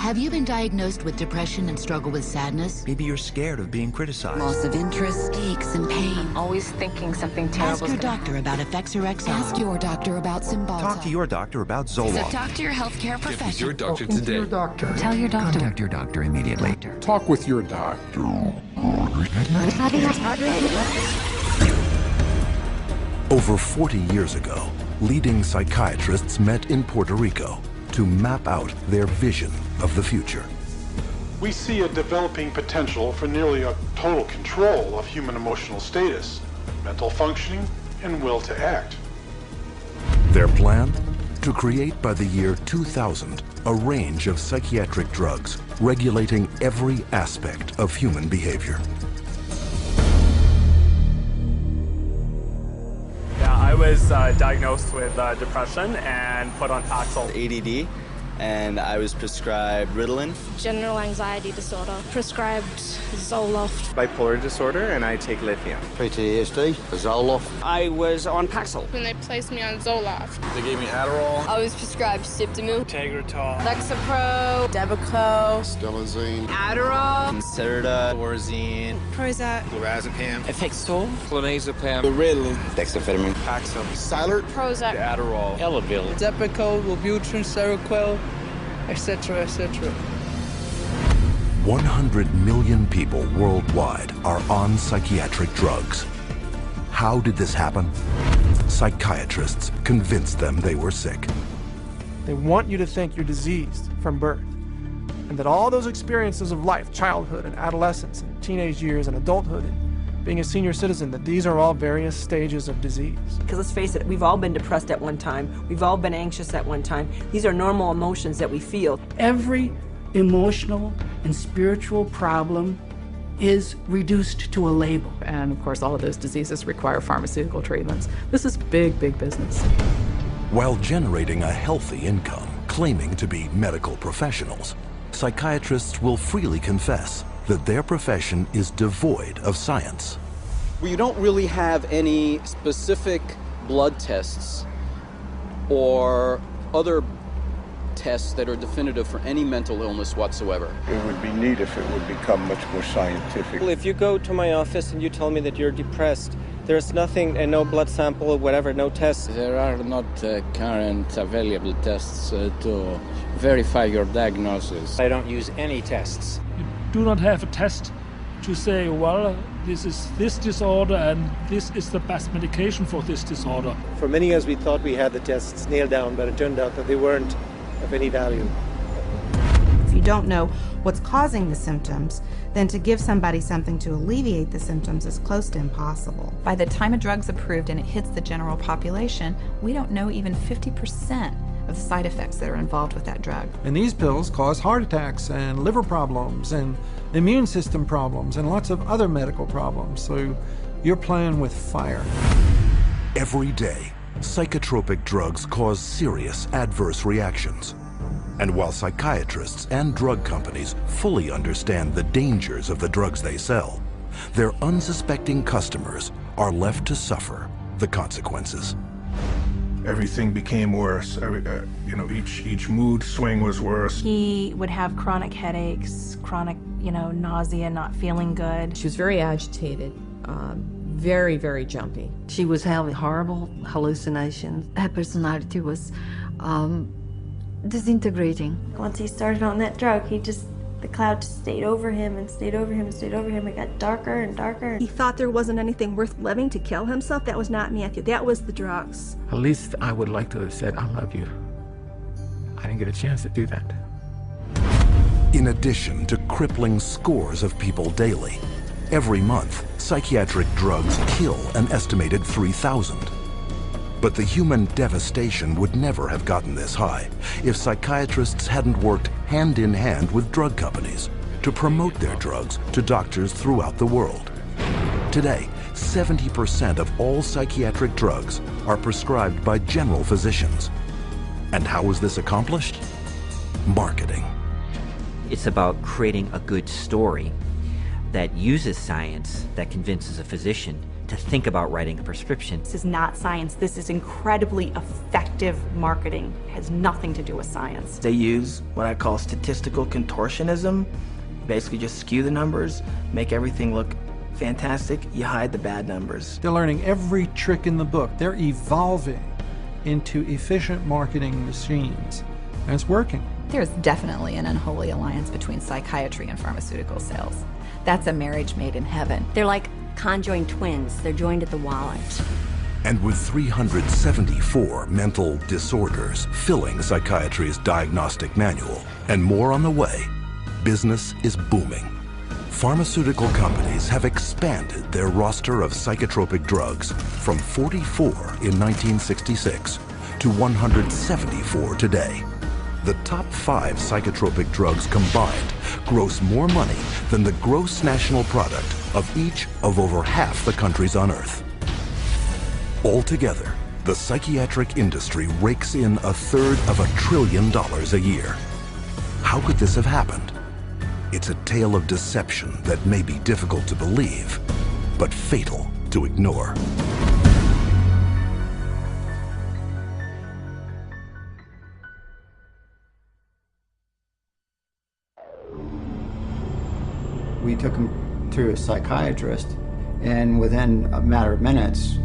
Have you been diagnosed with depression and struggle with sadness? Maybe you're scared of being criticized. Loss of interest, aches and pain. Always thinking something terrible. Ask your doctor about Effexor XR. Ask your doctor about Cymbalta. Talk to your doctor about So Zoloft. talk to your healthcare professional. Get with your doctor today. Your doctor. Tell your doctor. Contact your doctor immediately. Talk with your doctor. Over 40 years ago, leading psychiatrists met in Puerto Rico to map out their vision of the future. We see a developing potential for nearly a total control of human emotional status, mental functioning, and will to act. Their plan? To create by the year 2000 a range of psychiatric drugs regulating every aspect of human behavior. I was diagnosed with depression and put on Paxil. ADD, and I was prescribed Ritalin. General anxiety disorder, prescribed Zoloft. Bipolar disorder, and I take lithium. PTSD, Zoloft. I was on Paxil. When they placed me on Zoloft. They gave me Adderall. I was prescribed Siptamil, Tegretol, Lexapro, Depakote, Stelazine, Adderall, Concerta, Thorazine, Prozac, Lorazepam, Effexor, Clonazepam, Ritalin, dexamphetamine, Paxil, Cylert, Prozac, Adderall, Elavil, Depakote, Wellbutrin, Seroquel, etc., etc. 100 million people worldwide are on psychiatric drugs. How did this happen? Psychiatrists convinced them they were sick. They want you to think you're diseased from birth, and that all those experiences of life, childhood and adolescence and teenage years and adulthood and being a senior citizen, that these are all various stages of disease. Because let's face it, we've all been depressed at one time. We've all been anxious at one time. These are normal emotions that we feel. Every emotional and spiritual problem is reduced to a label. And of course, all of those diseases require pharmaceutical treatments. This is big, big business. While generating a healthy income, claiming to be medical professionals, psychiatrists will freely confess that their profession is devoid of science. We don't really have any specific blood tests or other tests that are definitive for any mental illness whatsoever. It would be neat if it would become much more scientific. If you go to my office and you tell me that you're depressed, there's nothing, and no blood sample or whatever, no tests. There are not current available tests to verify your diagnosis. I don't use any tests. You do not have a test to say, well, this is this disorder and this is the best medication for this disorder. For many years we thought we had the tests nailed down, but it turned out that they weren't of any value. If you don't know what's causing the symptoms, then to give somebody something to alleviate the symptoms is close to impossible. By the time a drug's approved and it hits the general population, we don't know even 50% of the side effects that are involved with that drug. And these pills cause heart attacks and liver problems and immune system problems and lots of other medical problems. So you're playing with fire. Every day, psychotropic drugs cause serious adverse reactions. And while psychiatrists and drug companies fully understand the dangers of the drugs they sell, their unsuspecting customers are left to suffer the consequences. Everything became worse. Each mood swing was worse. He would have chronic headaches, chronic, nausea, not feeling good. She was very agitated, very, very jumpy. She was having horrible hallucinations. Her personality was disintegrating. Once he started on that drug, the cloud just stayed over him and stayed over him and stayed over him. It got darker and darker. He thought there wasn't anything worth living to kill himself. That was not Matthew. That was the drugs. At least I would like to have said, I love you. I didn't get a chance to do that. In addition to crippling scores of people daily, every month, psychiatric drugs kill an estimated 3,000. But the human devastation would never have gotten this high if psychiatrists hadn't worked hand in hand with drug companies to promote their drugs to doctors throughout the world. Today, 70% of all psychiatric drugs are prescribed by general physicians. And how is this accomplished? Marketing. It's about creating a good story that uses science, that convinces a physician to think about writing a prescription. This is not science. This is incredibly effective marketing. It has nothing to do with science. They use what I call statistical contortionism. Basically just skew the numbers, make everything look fantastic, you hide the bad numbers. They're learning every trick in the book. They're evolving into efficient marketing machines, and it's working. There's definitely an unholy alliance between psychiatry and pharmaceutical sales. That's a marriage made in heaven. They're like conjoined twins. They're joined at the wallet. And with 374 mental disorders filling psychiatry's diagnostic manual, and more on the way, business is booming. Pharmaceutical companies have expanded their roster of psychotropic drugs from 44 in 1966 to 174 today. The top 5 psychotropic drugs combined gross more money than the gross national product of each of over half the countries on Earth. Altogether, the psychiatric industry rakes in $1/3 of $1 trillion a year. How could this have happened? It's a tale of deception that may be difficult to believe, but fatal to ignore. We took him to a psychiatrist, and within a matter of minutes,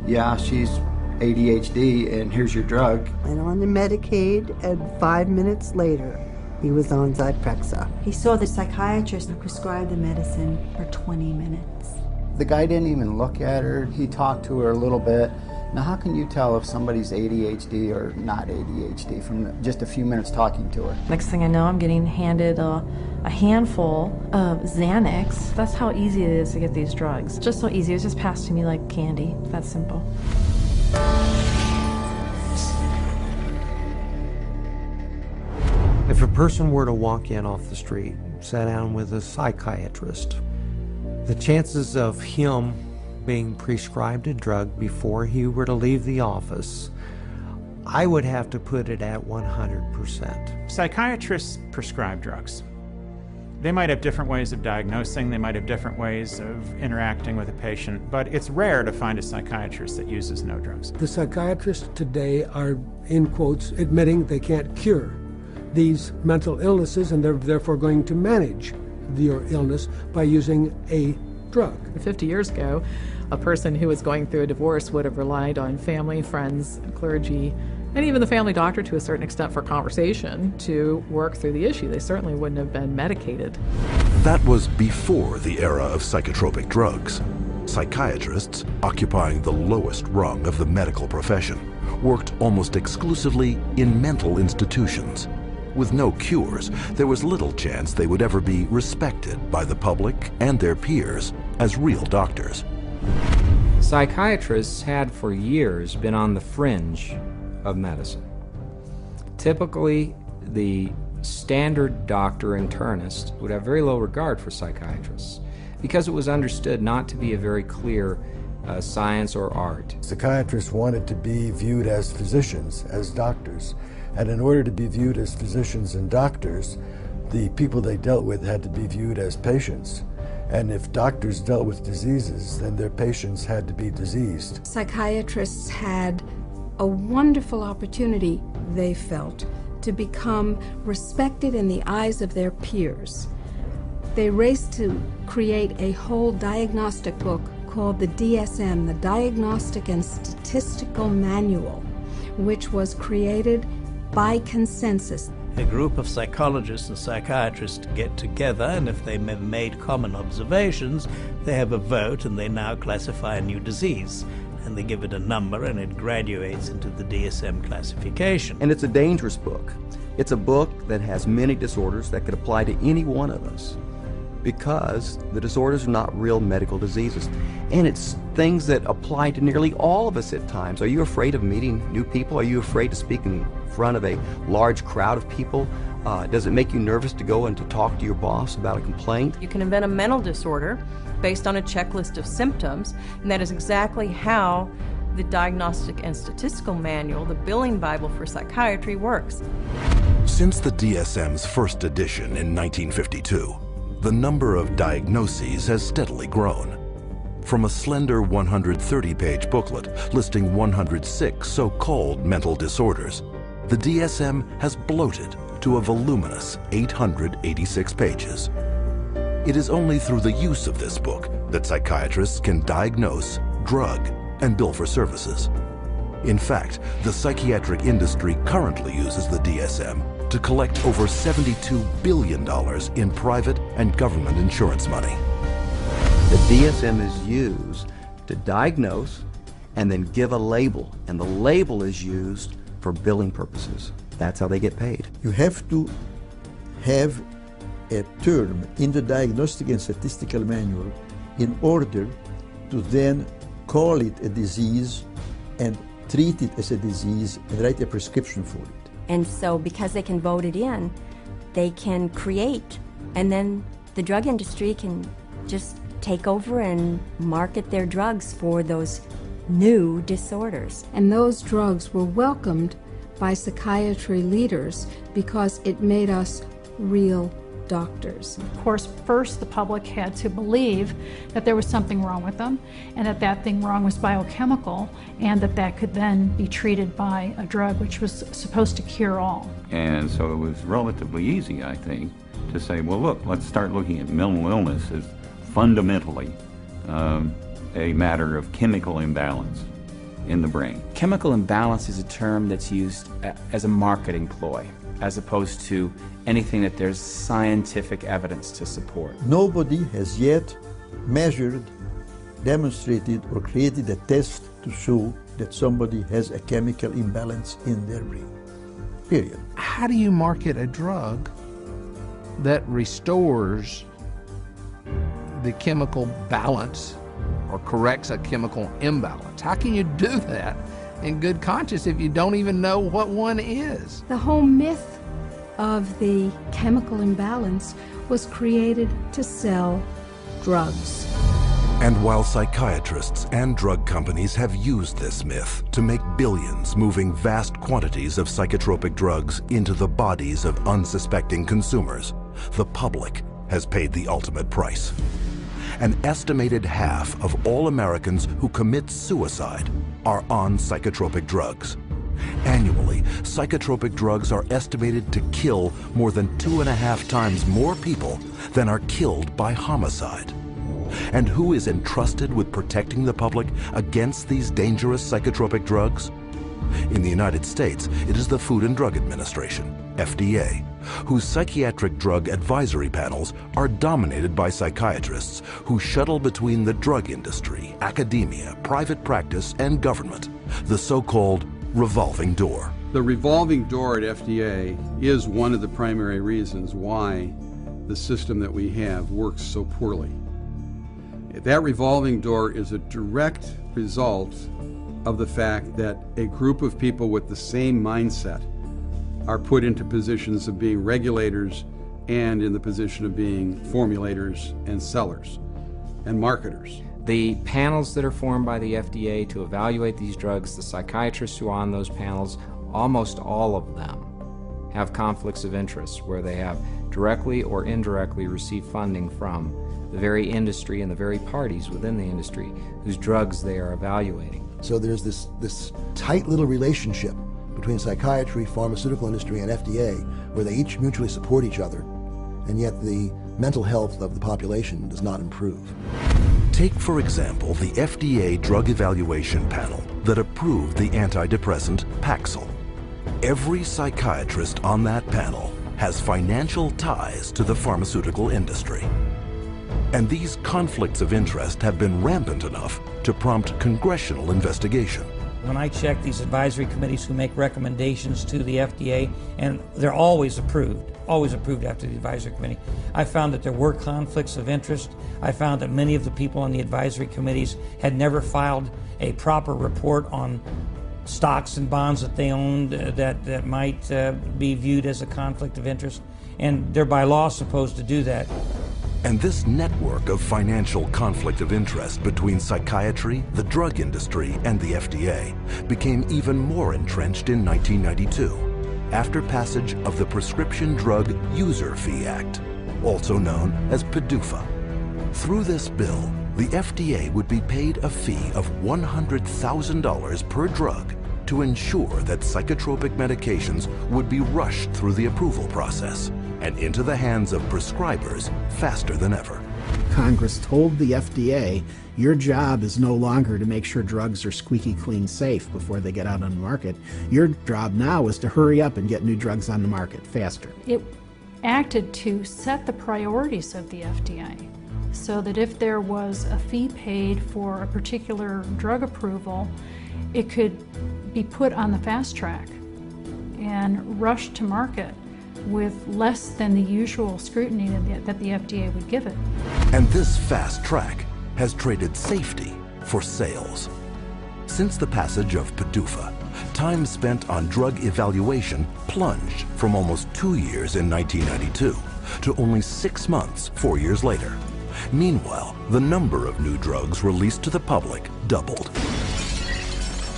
yeah, she's ADHD, and here's your drug. Went on the Medicaid, and 5 minutes later, he was on Zyprexa. He saw the psychiatrist and prescribed the medicine for 20 minutes. The guy didn't even look at her. He talked to her a little bit. Now, how can you tell if somebody's ADHD or not ADHD from just a few minutes talking to her? Next thing I know, I'm getting handed a handful of Xanax. That's how easy it is to get these drugs. Just so easy. It was just passed to me like candy. That's simple. If a person were to walk in off the street, sit down with a psychiatrist, the chances of him being prescribed a drug before he were to leave the office, I would have to put it at 100%. Psychiatrists prescribe drugs. They might have different ways of diagnosing, they might have different ways of interacting with a patient, but it's rare to find a psychiatrist that uses no drugs. The psychiatrists today are, in quotes, admitting they can't cure these mental illnesses, and they're therefore going to manage your illness by using a drug. 50 years ago, a person who was going through a divorce would have relied on family, friends, clergy, and even the family doctor to a certain extent for conversation to work through the issue. They certainly wouldn't have been medicated. That was before the era of psychotropic drugs. Psychiatrists, occupying the lowest rung of the medical profession, worked almost exclusively in mental institutions. With no cures, there was little chance they would ever be respected by the public and their peers as real doctors. Psychiatrists had for years been on the fringe of medicine. Typically, the standard doctor internist would have very low regard for psychiatrists because it was understood not to be a very clear science or art. Psychiatrists wanted to be viewed as physicians, as doctors. And in order to be viewed as physicians and doctors, the people they dealt with had to be viewed as patients. And if doctors dealt with diseases, then their patients had to be diseased. Psychiatrists had a wonderful opportunity, they felt, to become respected in the eyes of their peers. They raced to create a whole diagnostic book called the DSM, the Diagnostic and Statistical Manual, which was created by consensus. A group of psychologists and psychiatrists get together, and if they have made common observations, they have a vote and they now classify a new disease. And they give it a number and it graduates into the DSM classification. And it's a dangerous book. It's a book that has many disorders that could apply to any one of us, because the disorders are not real medical diseases. And it's things that apply to nearly all of us at times. Are you afraid of meeting new people? Are you afraid to speak in front of a large crowd of people? Does it make you nervous to go and to talk to your boss about a complaint? You can invent a mental disorder based on a checklist of symptoms, and that is exactly how the Diagnostic and Statistical Manual, the billing Bible for psychiatry, works. Since the DSM's first edition in 1952, the number of diagnoses has steadily grown. from a slender 130-page booklet listing 106 so-called mental disorders, the DSM has bloated to a voluminous 886 pages. It is only through the use of this book that psychiatrists can diagnose, drug, and bill for services. In fact, the psychiatric industry currently uses the DSM to collect over $72 billion in private and government insurance money. The DSM is used to diagnose and then give a label, and the label is used for billing purposes. That's how they get paid. You have to have a term in the Diagnostic and Statistical Manual in order to then call it a disease and treat it as a disease and write a prescription for it. And so because they can vote it in, they can create, and then the drug industry can just take over and market their drugs for those new disorders. And those drugs were welcomed by psychiatry leaders because it made us real doctors. Of course, first the public had to believe that there was something wrong with them, and that that thing wrong was biochemical, and that that could then be treated by a drug which was supposed to cure all. And so it was relatively easy, I think, to say, well, look, let's start looking at mental illness as fundamentally a matter of chemical imbalance in the brain. Chemical imbalance is a term that's used as a marketing ploy, as opposed to anything that there's scientific evidence to support. Nobody has yet measured, demonstrated, or created a test to show that somebody has a chemical imbalance in their brain. Period. How do you market a drug that restores the chemical balance or corrects a chemical imbalance? How can you do that in good conscience if you don't even know what one is? The whole myth of the chemical imbalance was created to sell drugs. And while psychiatrists and drug companies have used this myth to make billions moving vast quantities of psychotropic drugs into the bodies of unsuspecting consumers, the public has paid the ultimate price. An estimated half of all Americans who commit suicide are on psychotropic drugs. Annually, psychotropic drugs are estimated to kill more than 2.5 times more people than are killed by homicide. And who is entrusted with protecting the public against these dangerous psychotropic drugs? In the United States, it is the Food and Drug Administration, FDA, whose psychiatric drug advisory panels are dominated by psychiatrists who shuttle between the drug industry, academia, private practice, and government, the so-called revolving door. The revolving door at FDA is one of the primary reasons why the system that we have works so poorly. That revolving door is a direct result of the fact that a group of people with the same mindset are put into positions of being regulators and in the position of being formulators and sellers and marketers. The panels that are formed by the FDA to evaluate these drugs, the psychiatrists who are on those panels, almost all of them have conflicts of interest where they have directly or indirectly received funding from the very industry and the very parties within the industry whose drugs they are evaluating. So there's this tight little relationship between psychiatry, pharmaceutical industry, and FDA where they each mutually support each other, and yet the mental health of the population does not improve. Take, for example, the FDA drug evaluation panel that approved the antidepressant Paxil. Every psychiatrist on that panel has financial ties to the pharmaceutical industry. And these conflicts of interest have been rampant enough to prompt congressional investigation. When I check these advisory committees who make recommendations to the FDA, and they're always approved after the advisory committee, I found that there were conflicts of interest. I found that many of the people on the advisory committees had never filed a proper report on stocks and bonds that they owned that might be viewed as a conflict of interest, and they're by law supposed to do that. And this network of financial conflict of interest between psychiatry, the drug industry, and the FDA became even more entrenched in 1992, after passage of the Prescription Drug User Fee Act, also known as PDUFA. Through this bill, the FDA would be paid a fee of $100,000 per drug to ensure that psychotropic medications would be rushed through the approval process and into the hands of prescribers faster than ever. Congress told the FDA, your job is no longer to make sure drugs are squeaky clean safe before they get out on the market. Your job now is to hurry up and get new drugs on the market faster. It acted to set the priorities of the FDA so that if there was a fee paid for a particular drug approval, it could be put on the fast track and rushed to market with less than the usual scrutiny that the FDA would give it. And this fast track has traded safety for sales. Since the passage of PDUFA, time spent on drug evaluation plunged from almost 2 years in 1992 to only 6 months 4 years later. Meanwhile, the number of new drugs released to the public doubled.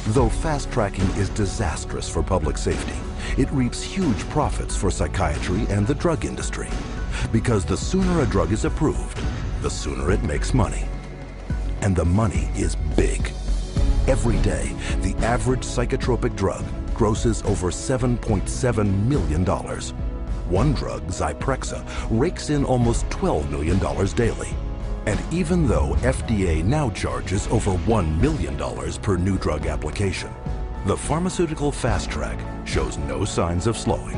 Though fast tracking is disastrous for public safety, it reaps huge profits for psychiatry and the drug industry. Because the sooner a drug is approved, the sooner it makes money. And the money is big. Every day, the average psychotropic drug grosses over $7.7 million. One drug, Zyprexa, rakes in almost $12 million daily. And even though FDA now charges over $1 million per new drug application, the pharmaceutical fast track shows no signs of slowing.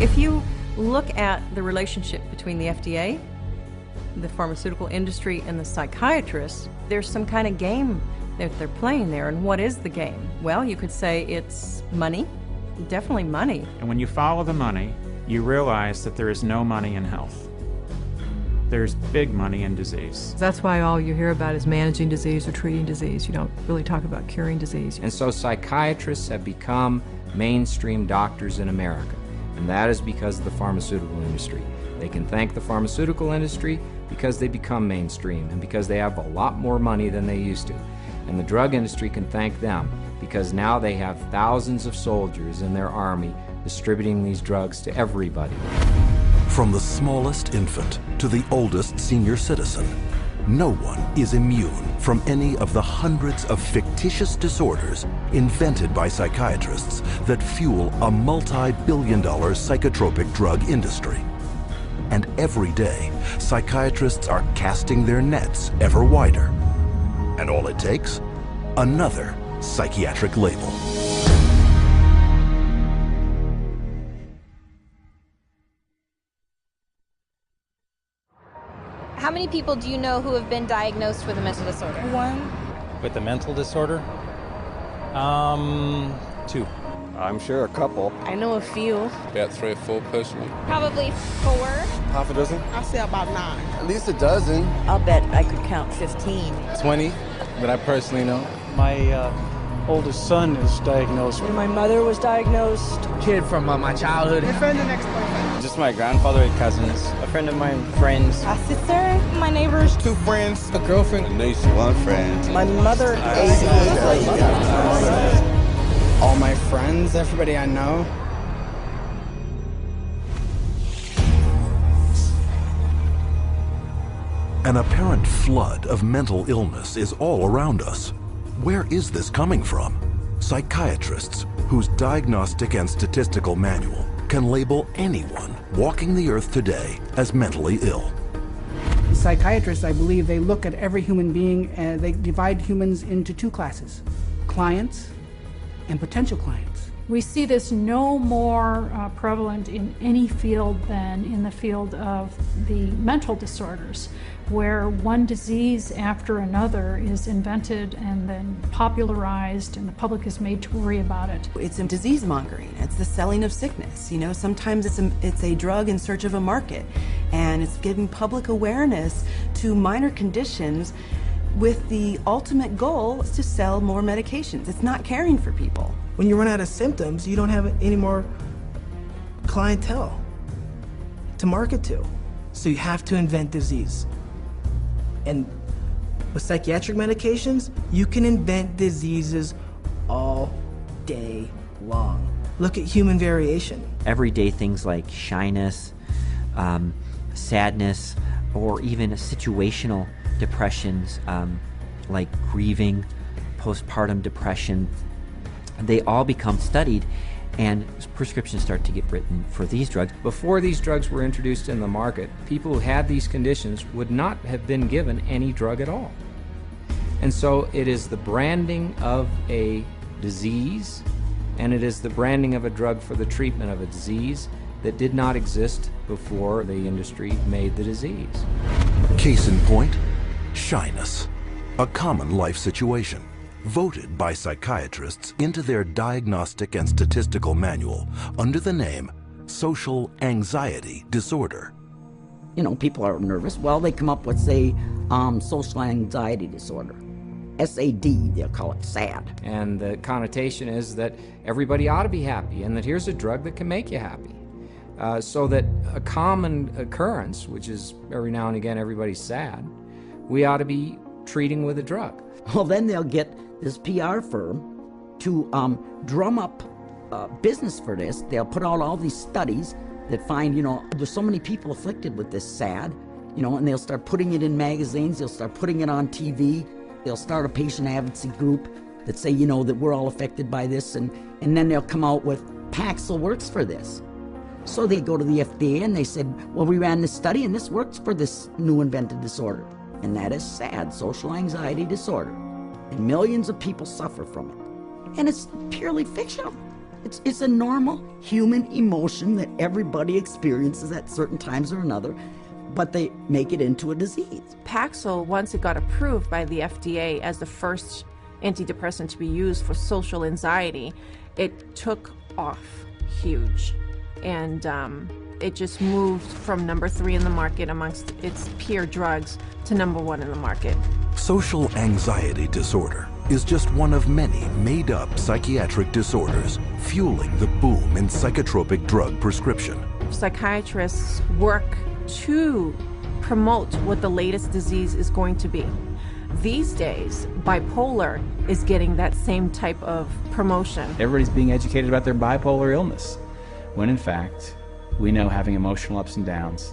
If you look at the relationship between the FDA, the pharmaceutical industry, and the psychiatrists, there's some kind of game that they're playing there. And what is the game? Well, you could say it's money, definitely money. And when you follow the money, you realize that there is no money in health. There's big money in disease. That's why all you hear about is managing disease or treating disease. You don't really talk about curing disease. And so psychiatrists have become mainstream doctors in America. And that is because of the pharmaceutical industry. They can thank the pharmaceutical industry because they become mainstream and because they have a lot more money than they used to. And the drug industry can thank them because now they have thousands of soldiers in their army distributing these drugs to everybody. From the smallest infant to the oldest senior citizen, no one is immune from any of the hundreds of fictitious disorders invented by psychiatrists that fuel a multi-billion-dollar psychotropic drug industry. And every day, psychiatrists are casting their nets ever wider. And all it takes? Another psychiatric label. How many people do you know who have been diagnosed with a mental disorder? One. With a mental disorder? 2. I'm sure a couple. I know a few. About 3 or 4 personally. Probably 4. Half a dozen? I'll say about 9. At least a dozen. I'll bet I could count 15. 20 that I personally know. My oldest son is diagnosed. My mother was diagnosed. Kid from my childhood. My friend and ex-boyfriend. Just my grandfather and cousins. A friend of mine, friends. A sister, my neighbors. 2 friends. A girlfriend. A niece. 1 friend. My mother. All my friends, everybody I know. An apparent flood of mental illness is all around us. Where is this coming from? Psychiatrists, whose diagnostic and statistical manual can label anyone walking the earth today as mentally ill. Psychiatrists, I believe, they look at every human being and they divide humans into 2 classes, clients and potential clients. We see this no more prevalent in any field than in the field of the mental disorders, where one disease after another is invented and then popularized and the public is made to worry about it. It's a disease mongering. It's the selling of sickness. You know, sometimes it's a drug in search of a market, and it's giving public awareness to minor conditions with the ultimate goal is to sell more medications. It's not caring for people. When you run out of symptoms, you don't have any more clientele to market to. So you have to invent disease. And with psychiatric medications, you can invent diseases all day long. Look at human variation. Everyday things like shyness, sadness, or even situational depressions, like grieving, postpartum depression, they all become studied, and prescriptions start to get written for these drugs. Before these drugs were introduced in the market, people who had these conditions would not have been given any drug at all. And so it is the branding of a disease, and it is the branding of a drug for the treatment of a disease that did not exist before the industry made the disease. Case in point, shyness, a common life situation, voted by psychiatrists into their diagnostic and statistical manual under the name social anxiety disorder. You know, people are nervous. Well, they come up with, say, social anxiety disorder. SAD, they'll call it SAD. And the connotation is that everybody ought to be happy, and that here's a drug that can make you happy. So that a common occurrence, which is every now and again everybody's sad, we ought to be treating with a drug. Well, then they'll get this PR firm to drum up business for this. They'll put out all these studies that find, you know, there's so many people afflicted with this SAD, you know, and they'll start putting it in magazines, they'll start putting it on TV, they'll start a patient advocacy group that say, you know, that we're all affected by this, and then they'll come out with Paxil works for this. So they go to the FDA and they said, well, we ran this study and this works for this new invented disorder. And that is SAD, social anxiety disorder. And millions of people suffer from it. And it's purely fictional. It's a normal human emotion that everybody experiences at certain times or another, but they make it into a disease. Paxil, once it got approved by the FDA as the first antidepressant to be used for social anxiety, it took off huge. And it just moved from number 3 in the market amongst its peer drugs to number 1 in the market. Social anxiety disorder is just one of many made-up psychiatric disorders fueling the boom in psychotropic drug prescription. Psychiatrists work to promote what the latest disease is going to be. These days, bipolar is getting that same type of promotion. Everybody's being educated about their bipolar illness, when in fact, we know having emotional ups and downs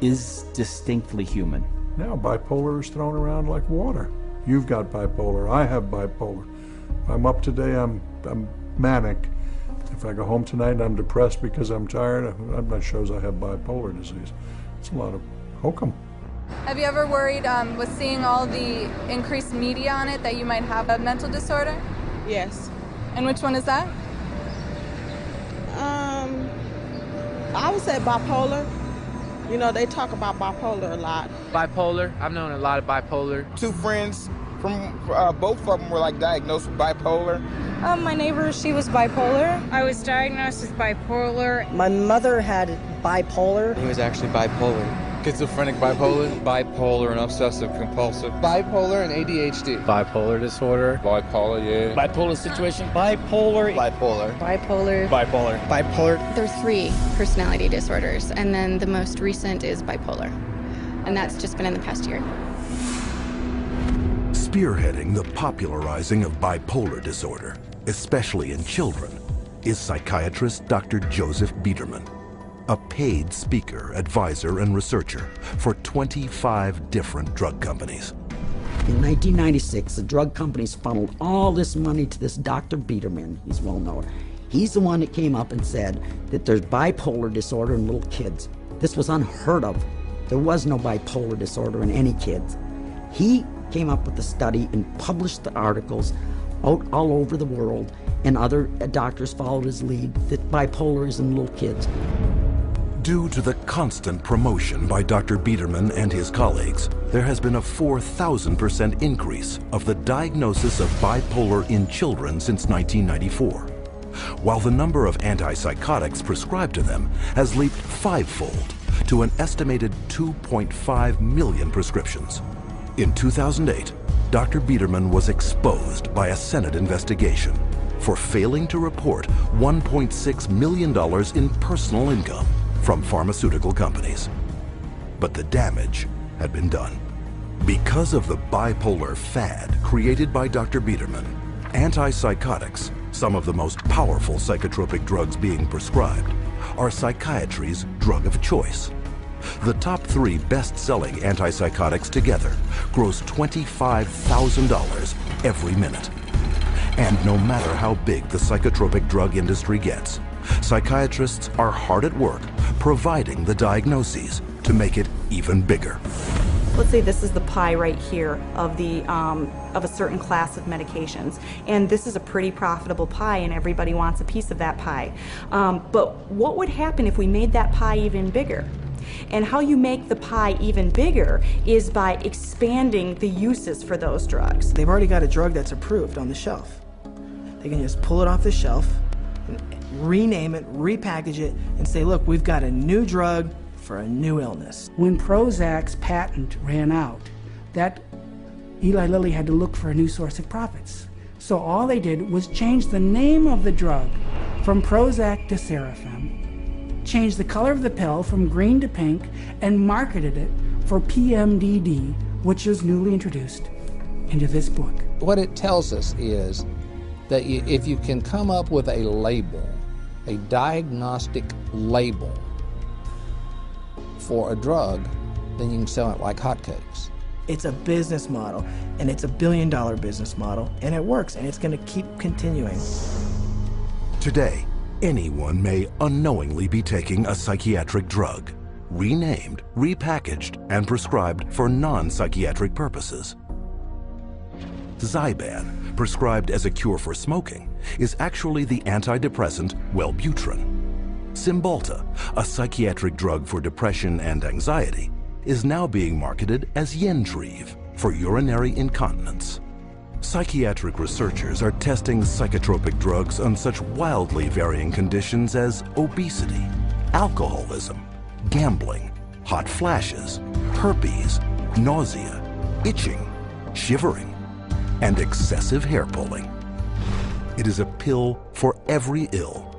is distinctly human. Now bipolar is thrown around like water. You've got bipolar, I have bipolar. If I'm up today, I'm manic. If I go home tonight and I'm depressed because I'm tired, that shows I have bipolar disease. It's a lot of hokum. Have you ever worried with seeing all the increased media on it that you might have a mental disorder? Yes. And which one is that? I would say bipolar. You know, they talk about bipolar a lot. Bipolar. I've known a lot of bipolar. 2 friends from both of them were like diagnosed with bipolar. My neighbor, she was bipolar. I was diagnosed with bipolar. My mother had bipolar. He was actually bipolar. Schizophrenic bipolar. Bipolar and obsessive compulsive. Bipolar and ADHD. Bipolar disorder. Bipolar, yeah. Bipolar situation. Bipolar. Bipolar. Bipolar. Bipolar. Bipolar. There's 3 personality disorders, and then the most recent is bipolar. And that's just been in the past year. Spearheading the popularizing of bipolar disorder, especially in children, is psychiatrist Dr. Joseph Biederman, a paid speaker, advisor, and researcher for 25 different drug companies. In 1996, the drug companies funneled all this money to this Dr. Biederman. He's well known. He's the one that came up and said that there's bipolar disorder in little kids. This was unheard of. There was no bipolar disorder in any kids. He came up with the study and published the articles out all over the world, and other doctors followed his lead that bipolar is in little kids. Due to the constant promotion by Dr. Biederman and his colleagues, there has been a 4,000% increase of the diagnosis of bipolar in children since 1994, while the number of antipsychotics prescribed to them has leaped 5-fold to an estimated 2.5 million prescriptions. In 2008, Dr. Biederman was exposed by a Senate investigation for failing to report $1.6 million in personal income from pharmaceutical companies. But the damage had been done. Because of the bipolar fad created by Dr. Biederman, antipsychotics, some of the most powerful psychotropic drugs being prescribed, are psychiatry's drug of choice. The top 3 best-selling antipsychotics together gross $25,000 every minute. And no matter how big the psychotropic drug industry gets, psychiatrists are hard at work providing the diagnoses to make it even bigger. Let's say this is the pie right here of a certain class of medications, and this is a pretty profitable pie, and everybody wants a piece of that pie. But what would happen if we made that pie even bigger? And how you make the pie even bigger is by expanding the uses for those drugs. They've already got a drug that's approved on the shelf. They can just pull it off the shelf, and rename it, repackage it, and say, look, we've got a new drug for a new illness. When Prozac's patent ran out, that Eli Lilly had to look for a new source of profits. So all they did was change the name of the drug from Prozac to Serafem, changed the color of the pill from green to pink, and marketed it for PMDD, which is newly introduced into this book. What it tells us is that if you can come up with a label, a diagnostic label for a drug, then you can sell it like hotcakes. It's a business model, and it's $1 billion business model, and it works, and it's going to keep continuing. Today, anyone may unknowingly be taking a psychiatric drug, renamed, repackaged, and prescribed for non-psychiatric purposes. Zyban, prescribed as a cure for smoking, is actually the antidepressant Wellbutrin. Cymbalta, a psychiatric drug for depression and anxiety, is now being marketed as Yentriv for urinary incontinence. Psychiatric researchers are testing psychotropic drugs on such wildly varying conditions as obesity, alcoholism, gambling, hot flashes, herpes, nausea, itching, shivering, and excessive hair pulling. It is a pill for every ill,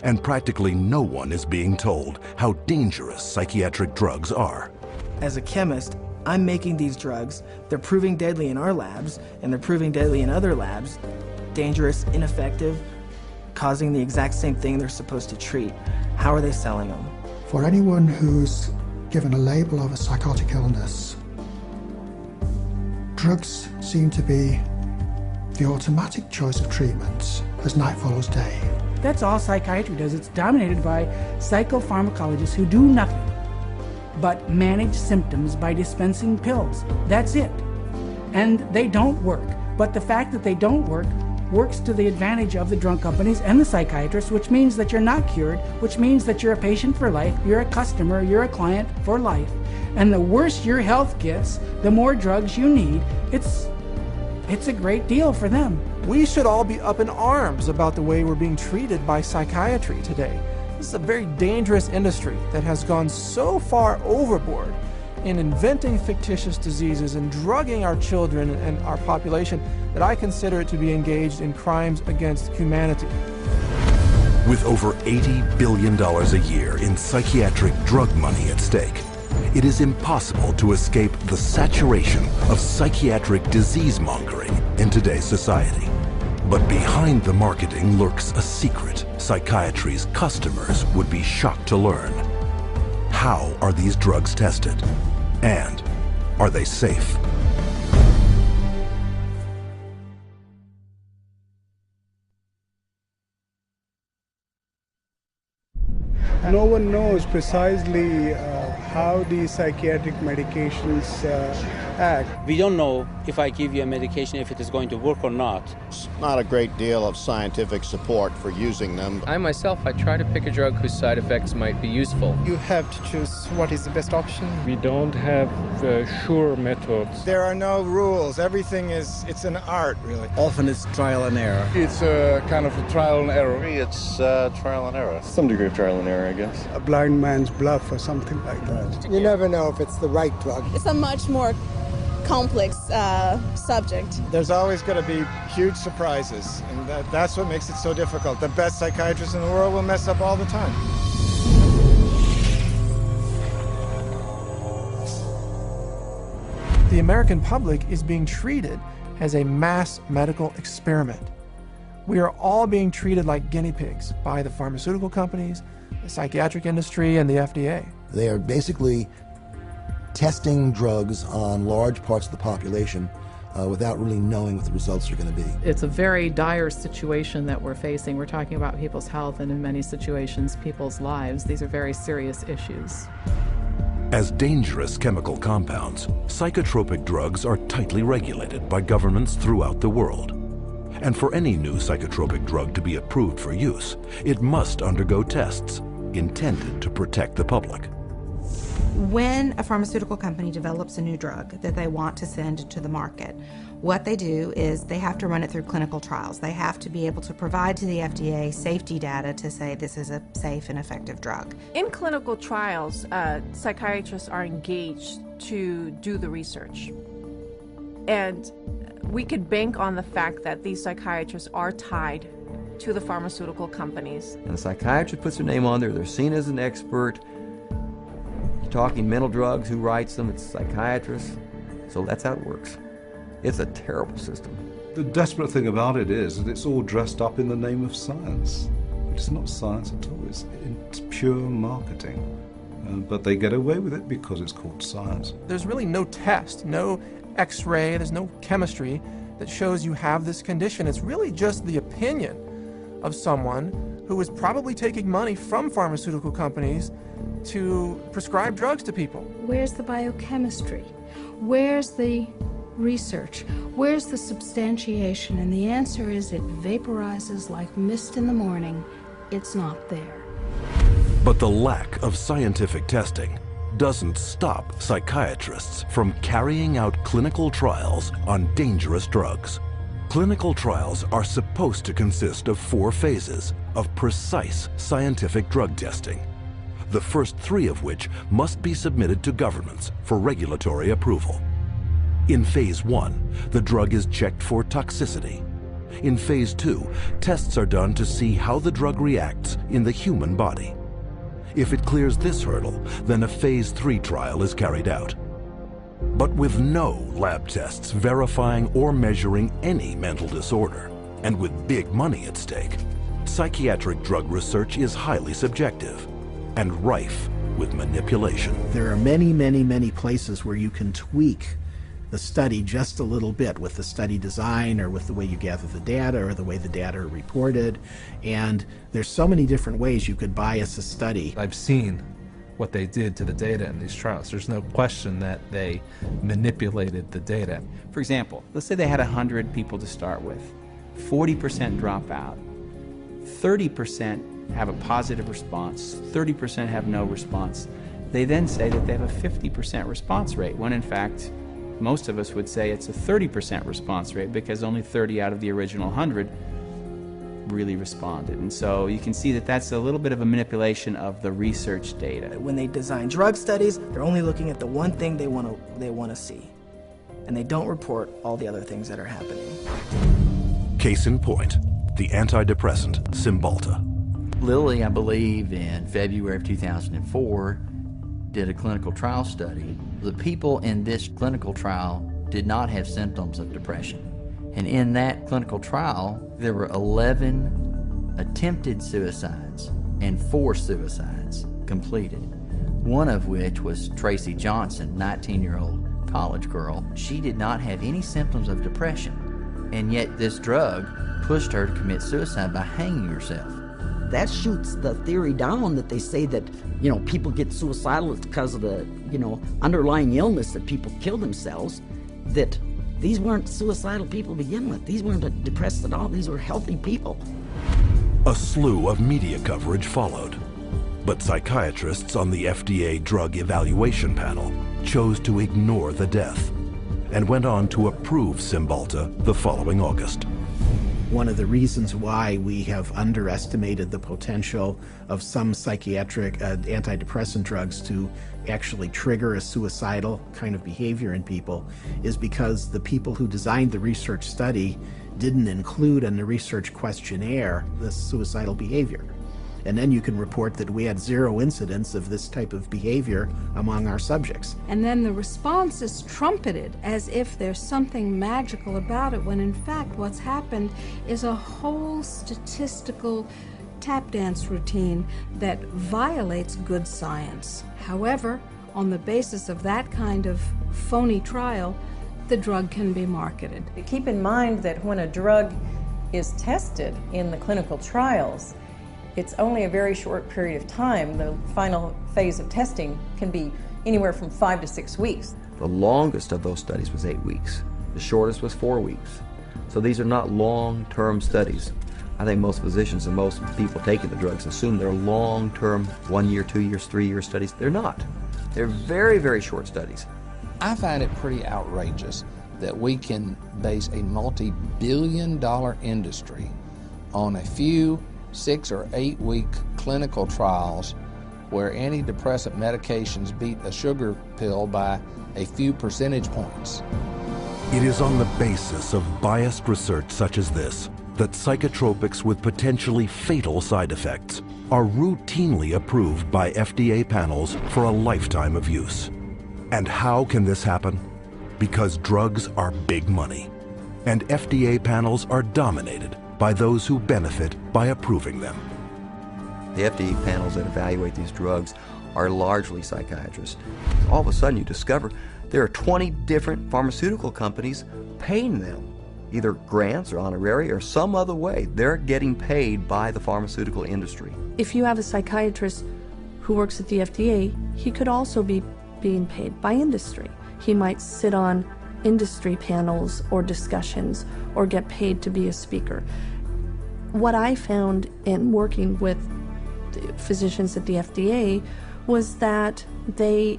and practically no one is being told how dangerous psychiatric drugs are. As a chemist, I'm making these drugs. They're proving deadly in our labs, and they're proving deadly in other labs. Dangerous, ineffective, causing the exact same thing they're supposed to treat. How are they selling them? For anyone who's given a label of a psychotic illness, drugs seem to be the automatic choice of treatment as night follows day. That's all psychiatry does. It's dominated by psychopharmacologists who do nothing but manage symptoms by dispensing pills. That's it. And they don't work. But the fact that they don't work works to the advantage of the drug companies and the psychiatrists, which means that you're not cured, which means that you're a patient for life, you're a customer, you're a client for life. And the worse your health gets, the more drugs you need. It's a great deal for them. We should all be up in arms about the way we're being treated by psychiatry today. This is a very dangerous industry that has gone so far overboard in inventing fictitious diseases and drugging our children and our population that I consider it to be engaged in crimes against humanity. With over $80 billion a year in psychiatric drug money at stake, it is impossible to escape the saturation of psychiatric disease-mongering in today's society. But behind the marketing lurks a secret psychiatry's customers would be shocked to learn. How are these drugs tested? And are they safe? No one knows precisely how these psychiatric medications act. We don't know if I give you a medication if it is going to work or not. There's not a great deal of scientific support for using them. I myself, I try to pick a drug whose side effects might be useful. You have to choose what is the best option. We don't have sure methods. There are no rules. Everything it's an art, really. Often it's trial and error. It's a kind of a trial and error. It's trial and error. Some degree of trial and error, I guess. A blind man's bluff or something like that. You never know if it's the right drug. It's a much more complex subject. There's always going to be huge surprises, and that's what makes it so difficult. The best psychiatrists in the world will mess up all the time. The American public is being treated as a mass medical experiment. We are all being treated like guinea pigs by the pharmaceutical companies, the psychiatric industry, and the FDA. They are basically testing drugs on large parts of the population without really knowing what the results are going to be. It's a very dire situation that we're facing. We're talking about people's health and in many situations, people's lives. These are very serious issues. As dangerous chemical compounds, psychotropic drugs are tightly regulated by governments throughout the world. And for any new psychotropic drug to be approved for use, it must undergo tests intended to protect the public. When a pharmaceutical company develops a new drug that they want to send to the market, what they do is they have to run it through clinical trials. They have to be able to provide to the FDA safety data to say this is a safe and effective drug. In clinical trials, psychiatrists are engaged to do the research. And we could bank on the fact that these psychiatrists are tied to the pharmaceutical companies. And the psychiatrist puts their name on there, they're seen as an expert. You're talking mental drugs, who writes them? It's a psychiatrist. So that's how it works. It's a terrible system. The desperate thing about it is that it's all dressed up in the name of science. It's not science at all, it's pure marketing. But they get away with it because it's called science. There's really no test, no X-ray, there's no chemistry that shows you have this condition. It's really just the opinion of someone who is probably taking money from pharmaceutical companies to prescribe drugs to people. Where's the biochemistry? Where's the research? Where's the substantiation? And the answer is it vaporizes like mist in the morning. It's not there. But the lack of scientific testing doesn't stop psychiatrists from carrying out clinical trials on dangerous drugs. Clinical trials are supposed to consist of 4 phases of precise scientific drug testing, the first 3 of which must be submitted to governments for regulatory approval. In phase 1, the drug is checked for toxicity. In phase 2, tests are done to see how the drug reacts in the human body. If it clears this hurdle, then a phase 3 trial is carried out. But with no lab tests verifying or measuring any mental disorder, and with big money at stake, psychiatric drug research is highly subjective and rife with manipulation. There are many, many, many places where you can tweak the study just a little bit with the study design or with the way you gather the data or the way the data are reported. And there's so many different ways you could bias a study. I've seen what they did to the data in these trials. There's no question that they manipulated the data. For example, let's say they had 100 people to start with. 40% drop out. 30% have a positive response. 30% have no response. They then say that they have a 50% response rate, when in fact, most of us would say it's a 30% response rate because only 30 out of the original 100 really responded. And so you can see that that's a little bit of a manipulation of the research data. When they design drug studies, they're only looking at the one thing they want to see. And they don't report all the other things that are happening. Case in point, the antidepressant Cymbalta. Lilly, I believe, in February of 2004, did a clinical trial study. The people in this clinical trial did not have symptoms of depression. And in that clinical trial, there were 11 attempted suicides and 4 suicides completed. One of which was Tracy Johnson, 19-year-old college girl. She did not have any symptoms of depression, and yet this drug pushed her to commit suicide by hanging herself. That shoots the theory down that they say that, people get suicidal because of the, underlying illness that people kill themselves, that these weren't suicidal people to begin with. These weren't depressed at all. These were healthy people. A slew of media coverage followed, but psychiatrists on the FDA Drug Evaluation Panel chose to ignore the death and went on to approve Cymbalta the following August. One of the reasons why we have underestimated the potential of some psychiatric antidepressant drugs to actually trigger a suicidal kind of behavior in people is because the people who designed the research study didn't include in the research questionnaire this suicidal behavior. And then you can report that we had 0 incidents of this type of behavior among our subjects. And then the response is trumpeted as if there's something magical about it, when in fact what's happened is a whole statistical tap dance routine that violates good science. However, on the basis of that kind of phony trial, the drug can be marketed. Keep in mind that when a drug is tested in the clinical trials, it's only a very short period of time. The final phase of testing can be anywhere from 5 to 6 weeks. The longest of those studies was 8 weeks. The shortest was 4 weeks. So these are not long-term studies. I think most physicians and most people taking the drugs assume they're long-term, 1 year, 2 years, 3 year studies. They're not. They're very, very short studies. I find it pretty outrageous that we can base a multi-billion-dollar industry on a few 6 or 8 week clinical trials where antidepressant medications beat a sugar pill by a few percentage points. It is on the basis of biased research such as this that psychotropics with potentially fatal side effects are routinely approved by FDA panels for a lifetime of use. And how can this happen? Because drugs are big money, and FDA panels are dominated by those who benefit by approving them. The FDA panels that evaluate these drugs are largely psychiatrists. All of a sudden you discover there are 20 different pharmaceutical companies paying them, either grants or honorary or some other way. They're getting paid by the pharmaceutical industry. If you have a psychiatrist who works at the FDA, he could also be being paid by industry. He might sit on industry panels or discussions or get paid to be a speaker. What I found in working with physicians at the FDA was that they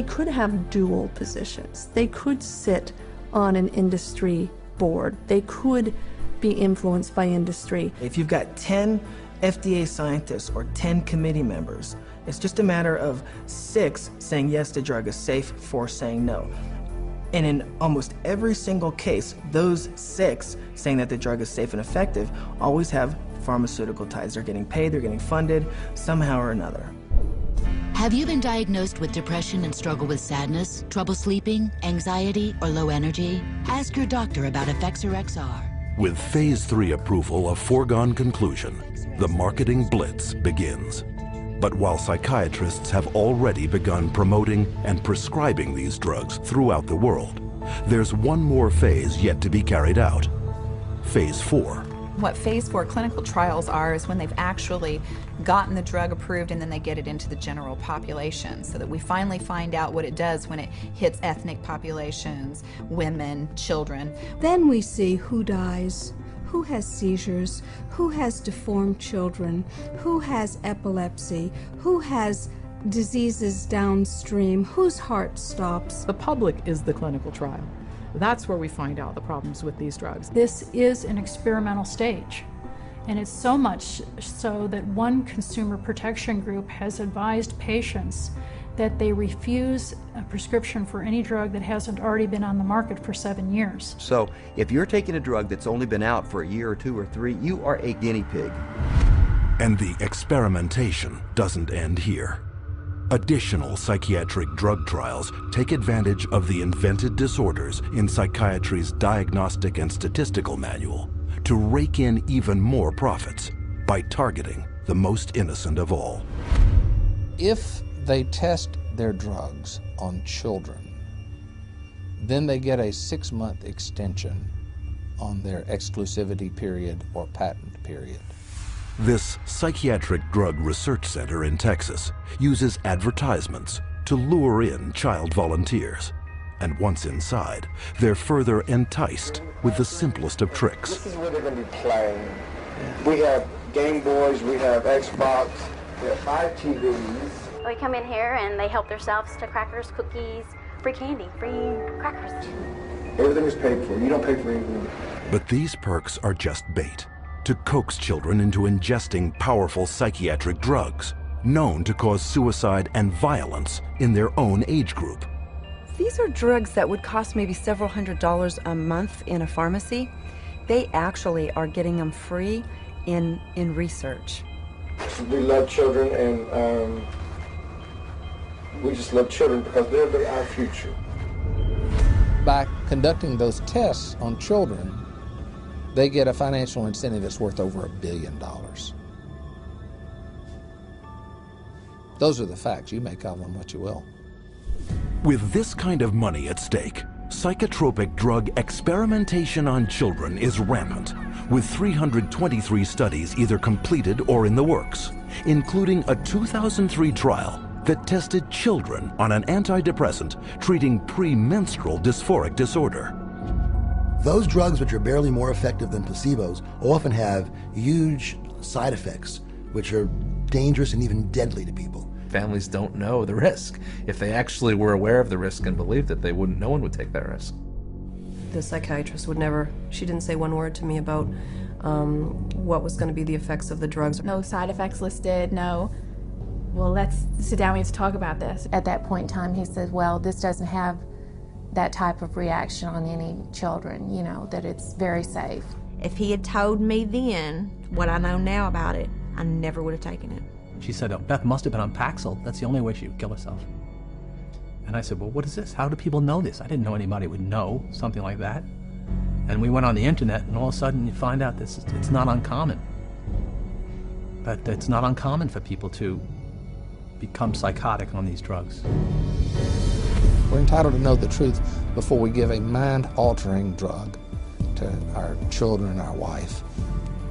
could have dual positions. They could sit on an industry board. They could be influenced by industry. If you've got 10 FDA scientists or 10 committee members, it's just a matter of 6 saying yes, the drug is safe, 4 saying no. And in almost every single case, those 6 saying that the drug is safe and effective always have pharmaceutical ties. They're getting paid, they're getting funded somehow or another. Have you been diagnosed with depression and struggle with sadness, trouble sleeping, anxiety, or low energy? Ask your doctor about Effexor XR. With Phase 3 approval a foregone conclusion, the marketing blitz begins. But while psychiatrists have already begun promoting and prescribing these drugs throughout the world, there's one more phase yet to be carried out. Phase 4. What Phase 4 clinical trials are is when they've actually gotten the drug approved and then they get it into the general population, so that we finally find out what it does when it hits ethnic populations, women, children. Then we see who dies, who has seizures, who has deformed children, who has epilepsy, who has diseases downstream, whose heart stops. The public is the clinical trial. That's where we find out the problems with these drugs. This is an experimental stage, and it's so much so that one consumer protection group has advised patients that they refuse a prescription for any drug that hasn't already been on the market for 7 years. So if you're taking a drug that's only been out for a year or 2 or 3, you are a guinea pig. And the experimentation doesn't end here. Additional psychiatric drug trials take advantage of the invented disorders in psychiatry's Diagnostic and Statistical Manual to rake in even more profits by targeting the most innocent of all. If they test their drugs on children, then they get a 6-month extension on their exclusivity period or patent period. This psychiatric drug research center in Texas uses advertisements to lure in child volunteers. And once inside, they're further enticed with the simplest of tricks. This is where they're going to be playing. We have Game Boys, we have Xbox, we have 5 TVs. They come in here and they help themselves to crackers, cookies, free candy, free crackers. Everything is paid for. You don't pay for anything. But these perks are just bait to coax children into ingesting powerful psychiatric drugs known to cause suicide and violence in their own age group. These are drugs that would cost maybe several $100s a month in a pharmacy. They actually are getting them free in research. We love children, and we just love children because they're our future. By conducting those tests on children, they get a financial incentive that's worth over $1 billion. Those are the facts. You make of them what you will. With this kind of money at stake, psychotropic drug experimentation on children is rampant, with 323 studies either completed or in the works, including a 2003 trial that tested children on an antidepressant treating premenstrual dysphoric disorder. Those drugs, which are barely more effective than placebos, often have huge side effects, which are dangerous and even deadly to people. Families don't know the risk. If they actually were aware of the risk and believed it, no one would take that risk. The psychiatrist would never, she didn't say one word to me about what was going to be the effects of the drugs. No side effects listed, no. Well, let's sit down, we have to talk about this. At that point in time, he said, well, this doesn't have that type of reaction on any children, you know, that it's very safe. If he had told me then what I know now about it, I never would have taken it. She said, oh, Beth must have been on Paxil. That's the only way she would kill herself. And I said, well, what is this? How do people know this? I didn't know anybody would know something like that. And we went on the internet, and all of a sudden you find out it's not uncommon. But it's not uncommon for people to become psychotic on these drugs. We're entitled to know the truth before we give a mind-altering drug to our children, our wife,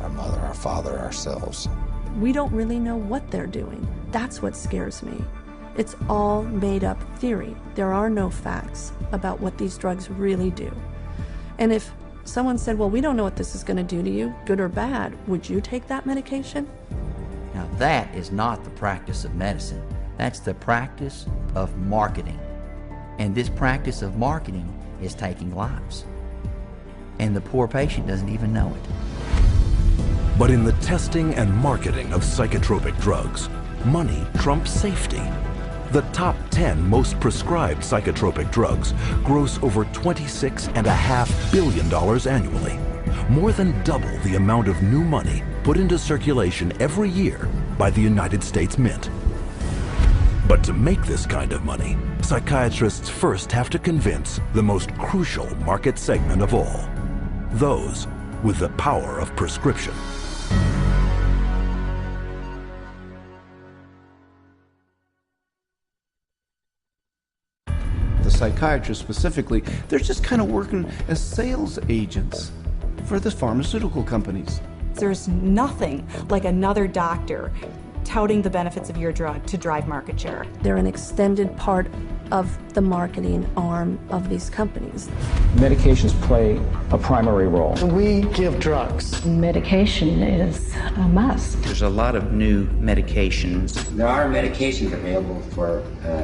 our mother, our father, ourselves. We don't really know what they're doing. That's what scares me. It's all made up theory. There are no facts about what these drugs really do. And if someone said, well, we don't know what this is going to do to you, good or bad, would you take that medication? Now that is not the practice of medicine. That's the practice of marketing. And this practice of marketing is taking lives. And the poor patient doesn't even know it. But in the testing and marketing of psychotropic drugs, money trumps safety. The top 10 most prescribed psychotropic drugs gross over $26.5 billion annually, more than double the amount of new money put into circulation every year by the United States Mint. But to make this kind of money, psychiatrists first have to convince the most crucial market segment of all, those with the power of prescription. The psychiatrists specifically, they're just kind of working as sales agents for the pharmaceutical companies. There's nothing like another doctor touting the benefits of your drug to drive market share. They're an extended part of the marketing arm of these companies. Medications play a primary role. We give drugs. Medication is a must. There's a lot of new medications. There are medications available for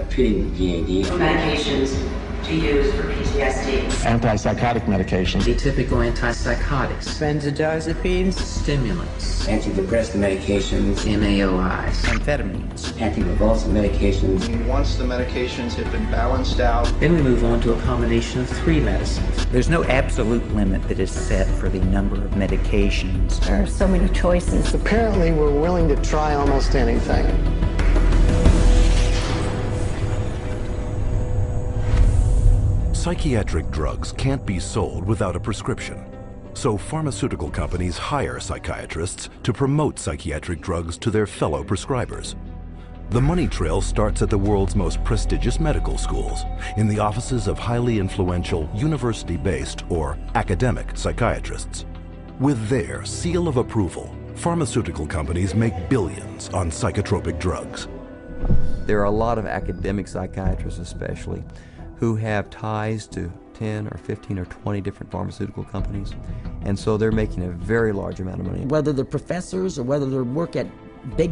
treating GAD. Medications to use for PTSD. Antipsychotic medications. Atypical antipsychotics. Benzodiazepines. Stimulants. Antidepressant medications. MAOIs. Amphetamines. Anticonvulsant medications. Once the medications have been balanced out, then we move on to a combination of 3 medicines. There's no absolute limit that is set for the number of medications. There are so many choices. Apparently, we're willing to try almost anything. Psychiatric drugs can't be sold without a prescription. So pharmaceutical companies hire psychiatrists to promote psychiatric drugs to their fellow prescribers. The money trail starts at the world's most prestigious medical schools, in the offices of highly influential university-based or academic psychiatrists. With their seal of approval, pharmaceutical companies make billions on psychotropic drugs. There are a lot of academic psychiatrists especially who have ties to 10 or 15 or 20 different pharmaceutical companies, and so they're making a very large amount of money. Whether they're professors or whether they work at big,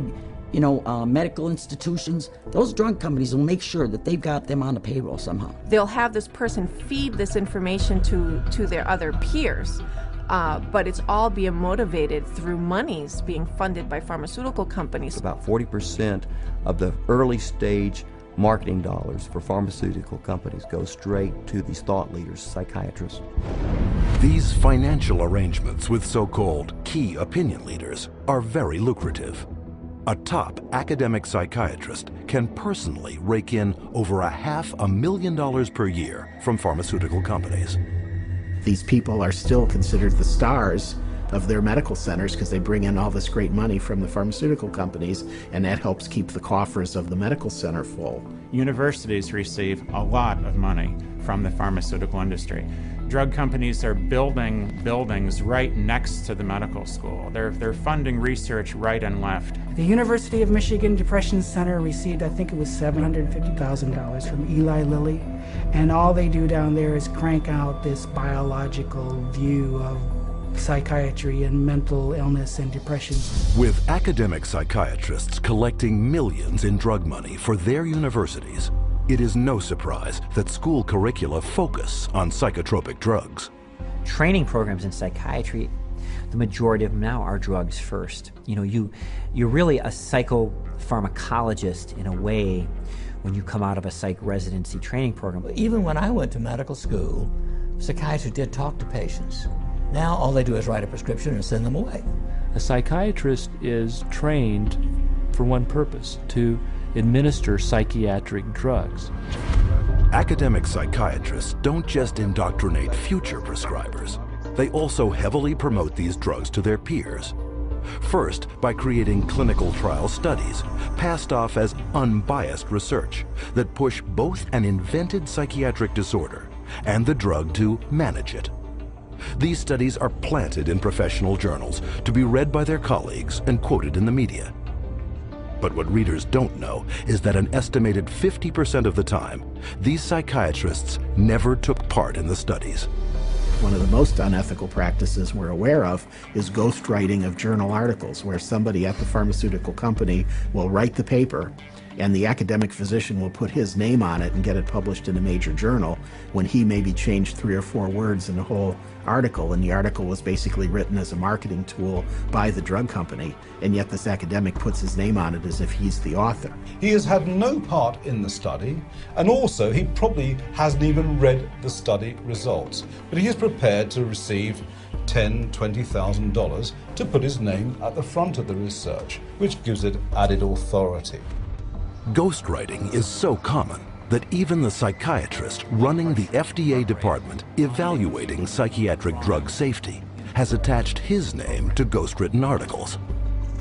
medical institutions, those drug companies will make sure that they've got them on the payroll somehow. They'll have this person feed this information to their other peers, but it's all being motivated through monies being funded by pharmaceutical companies. About 40% of the early stage marketing dollars for pharmaceutical companies go straight to these thought leaders, psychiatrists. These financial arrangements with so-called key opinion leaders are very lucrative. A top academic psychiatrist can personally rake in over $500,000 per year from pharmaceutical companies. These people are still considered the stars of their medical centers because they bring in all this great money from the pharmaceutical companies, and that helps keep the coffers of the medical center full. Universities receive a lot of money from the pharmaceutical industry. Drug companies are building buildings right next to the medical school. They're funding research right and left. The University of Michigan Depression Center received, I think it was $750,000 from Eli Lilly, and all they do down there is crank out this biological view of psychiatry and mental illness and depression. With academic psychiatrists collecting millions in drug money for their universities, it is no surprise that school curricula focus on psychotropic drugs. Training programs in psychiatry, the majority of them now are drugs first. You know, you're really a psychopharmacologist in a way when you come out of a psych residency training program. Even when I went to medical school, psychiatrists did talk to patients. Now all they do is write a prescription and send them away. A psychiatrist is trained for one purpose, to administer psychiatric drugs. Academic psychiatrists don't just indoctrinate future prescribers. They also heavily promote these drugs to their peers. First, by creating clinical trial studies, passed off as unbiased research that push both an invented psychiatric disorder and the drug to manage it. These studies are planted in professional journals to be read by their colleagues and quoted in the media. But what readers don't know is that an estimated 50% of the time, these psychiatrists never took part in the studies. One of the most unethical practices we're aware of is ghostwriting of journal articles, where somebody at the pharmaceutical company will write the paper and the academic physician will put his name on it and get it published in a major journal when he maybe changed 3 or 4 words in the whole article, and the article was basically written as a marketing tool by the drug company, and yet this academic puts his name on it as if he's the author. He has had no part in the study, and also he probably hasn't even read the study results, but he is prepared to receive $10,000, $20,000 to put his name at the front of the research, which gives it added authority. Ghostwriting is so common that even the psychiatrist running the FDA department evaluating psychiatric drug safety has attached his name to ghostwritten articles.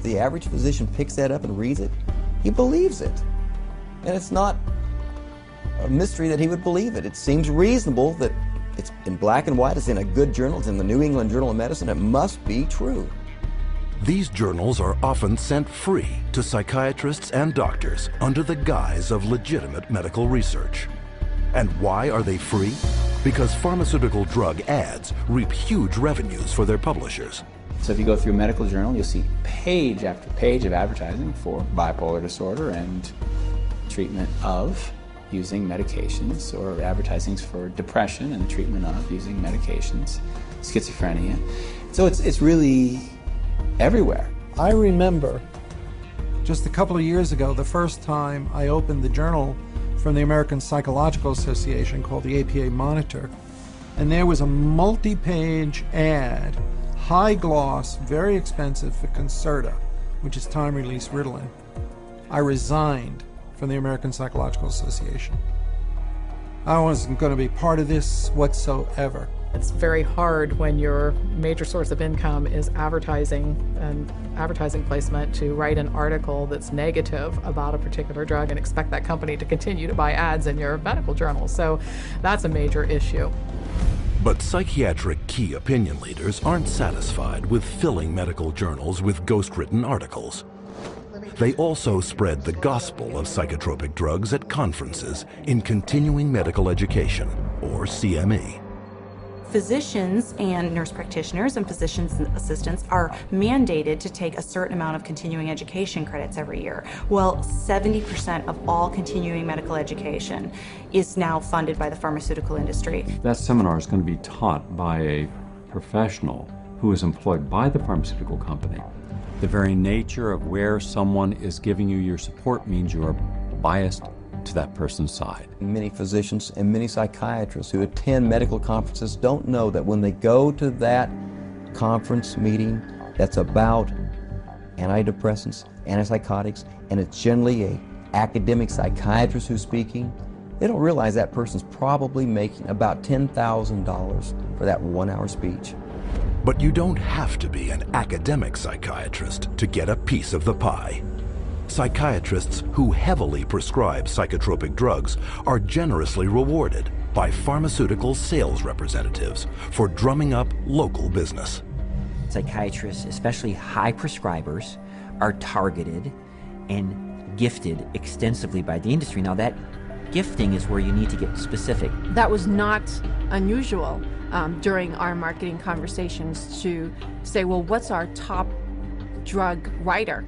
The average physician picks that up and reads it. He believes it. And it's not a mystery that he would believe it. It seems reasonable that it's in black and white, it's in a good journal, it's in the New England Journal of Medicine, it must be true. These journals are often sent free to psychiatrists and doctors under the guise of legitimate medical research. And why are they free? Because pharmaceutical drug ads reap huge revenues for their publishers. So if you go through a medical journal, you'll see page after page of advertising for bipolar disorder and treatment of using medications, or advertisings for depression and the treatment of using medications, schizophrenia. So it's really everywhere. I remember just a couple of years ago, the first time I opened the journal from the American Psychological Association called the APA Monitor, and there was a multi-page ad, high gloss, very expensive, for Concerta, which is time-release Ritalin. I resigned from the American Psychological Association. I wasn't going to be part of this whatsoever. It's very hard when your major source of income is advertising and advertising placement to write an article that's negative about a particular drug and expect that company to continue to buy ads in your medical journal. So that's a major issue. But psychiatric key opinion leaders aren't satisfied with filling medical journals with ghostwritten articles. They also spread the gospel of psychotropic drugs at conferences in continuing medical education, or CME. Physicians and nurse practitioners and physicians assistants are mandated to take a certain amount of continuing education credits every year. Well, 70% of all continuing medical education is now funded by the pharmaceutical industry. That seminar is going to be taught by a professional who is employed by the pharmaceutical company. The very nature of where someone is giving you your support means you are biased to that person's side. Many physicians and many psychiatrists who attend medical conferences don't know that when they go to that conference meeting that's about antidepressants, antipsychotics, and it's generally an academic psychiatrist who's speaking, they don't realize that person's probably making about $10,000 for that 1 hour speech. But you don't have to be an academic psychiatrist to get a piece of the pie. Psychiatrists who heavily prescribe psychotropic drugs are generously rewarded by pharmaceutical sales representatives for drumming up local business. Psychiatrists, especially high prescribers, are targeted and gifted extensively by the industry. Now that gifting is where you need to get specific. That was not unusual during our marketing conversations to say, well, what's our top drug writer?